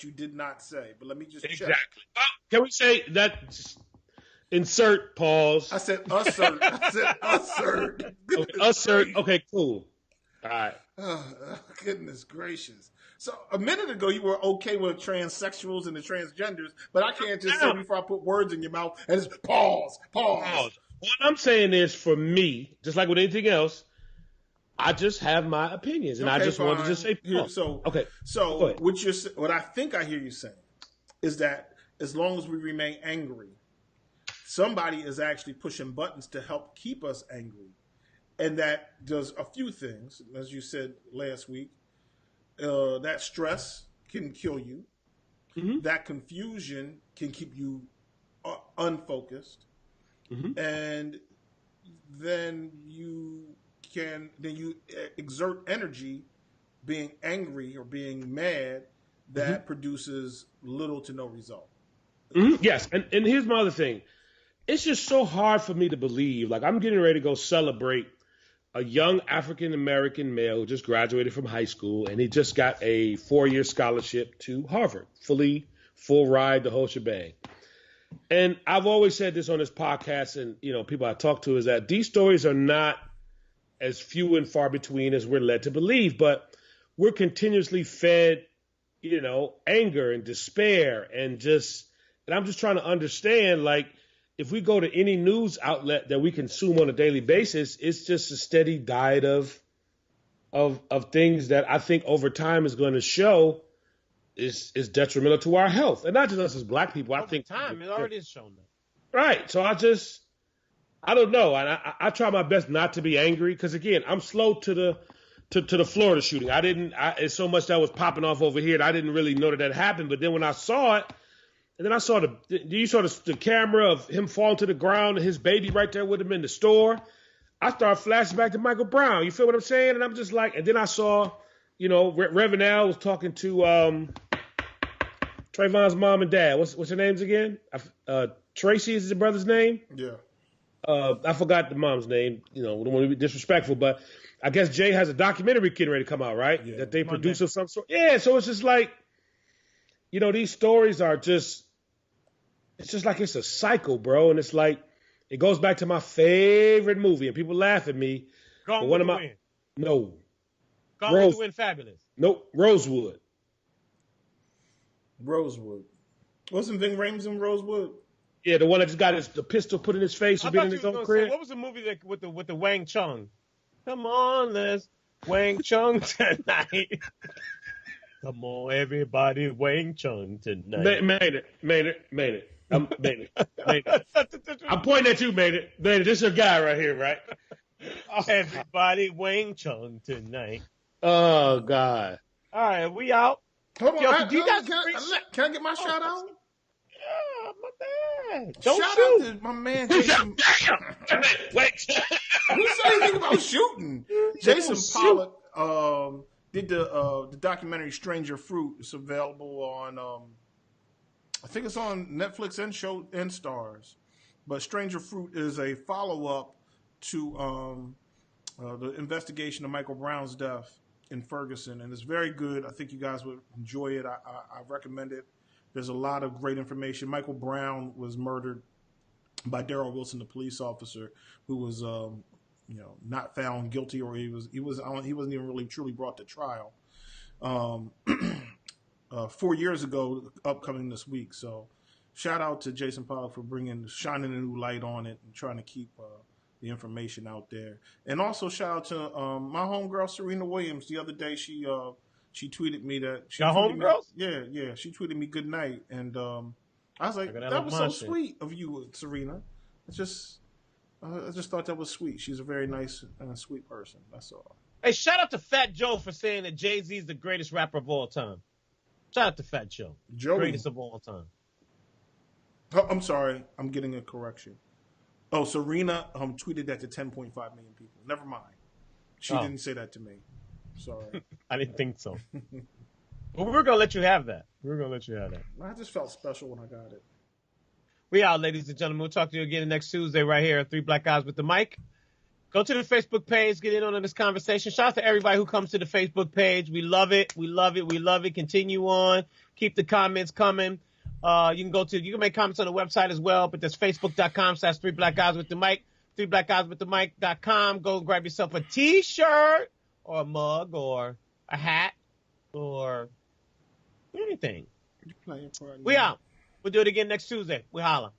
you did not say, but let me just check. Can we say that? Insert pause. I said assert. Okay, assert. Okay, cool. All right. Oh, goodness gracious. So a minute ago you were okay with transsexuals and the transgenders, but I can't just say before I put words in your mouth and just pause. What I'm saying is, for me, just like with anything else, I just have my opinions, and I just wanted to say, what I think I hear you saying is that as long as we remain angry, somebody is actually pushing buttons to help keep us angry. And that does a few things, as you said last week. That stress can kill you. Mm-hmm. That confusion can keep you unfocused. Mm-hmm. And then you exert energy being angry or being mad that mm-hmm. produces little to no result. Mm-hmm. Yes, and here's my other thing. It's just so hard for me to believe. Like, I'm getting ready to go celebrate a young African-American male who just graduated from high school, and he just got a 4-year scholarship to Harvard, full ride, the whole shebang. And I've always said this on this podcast, and people I talk to, is that these stories are not as few and far between as we're led to believe, but we're continuously fed, anger and despair and I'm just trying to understand, like, if we go to any news outlet that we consume on a daily basis, it's just a steady diet of things that I think over time is going to show is detrimental to our health, and not just us as Black people. I think time it already has shown that. Right. So I don't know, and I try my best not to be angry because, again, I'm slow to the Florida shooting. It's so much that was popping off over here that I didn't really know that happened. But then when I saw it, and then I saw the camera of him falling to the ground and his baby right there with him in the store, I started flashing back to Michael Brown. You feel what I'm saying? And I'm just like, and then I saw, Reverend Al was talking to Trayvon's mom and dad. What's their names again? Tracy is his brother's name? Yeah. I forgot the mom's name. Don't want to be disrespectful, but I guess Jay has a documentary getting ready to come out, right? Yeah, that they produce of some sort. Yeah, so it's just like, these stories are just, it's just like it's a cycle, bro. And it's like, it goes back to my favorite movie, and people laugh at me. Gone with the Wind. No. Gone with the Wind, Fabulous. Nope, Rosewood. Wasn't Ving Rhames in Rosewood? Yeah, the one that just got the pistol put in his face and been in his own crib. What was the movie with the Wang Chung? Come on, let's Wang Chung tonight. Come on, everybody, Wang Chung tonight. Made it. Made it. I'm pointing at you, made it. This is your guy right here, right? Everybody, Wang Chung tonight. Oh, God. All right, we out. Hold on. Can I get my shout out? Yeah, my man. Don't shout out to my man Jason. Wait. Who said anything about shooting? Jason Pollock did the documentary Stranger Fruit. It's available on I think it's on Netflix and Stars. But Stranger Fruit is a follow-up to the investigation of Michael Brown's death in Ferguson, and it's very good. I think you guys would enjoy it. I recommend it. There's a lot of great information. Michael Brown was murdered by Darrell Wilson, the police officer, who was not found guilty, or he wasn't even really truly brought to trial. 4 years ago, upcoming this week. So shout out to Jason Pollock for shining a new light on it and trying to keep the information out there. And also shout out to my homegirl Serena Williams. The other day she tweeted me that your homegirl? Yeah. She tweeted me good night, and I was like, that was so sweet of you, Serena. I just thought that was sweet. She's a very nice and sweet person. That's all. Hey, shout out to Fat Joe for saying that Jay-Z is the greatest rapper of all time. Shout out to Fat Joe. Greatest of all time. Oh, I'm sorry. I'm getting a correction. Oh, Serena tweeted that to 10.5 million people. Never mind. She didn't say that to me. Sorry. I didn't think so. But we're going to let you have that. I just felt special when I got it. We out, ladies and gentlemen. We'll talk to you again next Tuesday right here at Three Black Guys with the Mic. Go to the Facebook page. Get in on this conversation. Shout out to everybody who comes to the Facebook page. We love it. Continue on. Keep the comments coming. You can make comments on the website as well, but that's facebook.com/Three Black Guys with the Mic. ThreeBlackGuysWithTheMic.com. Go grab yourself a t-shirt or a mug or a hat or anything. We out. We'll do it again next Tuesday. We holla.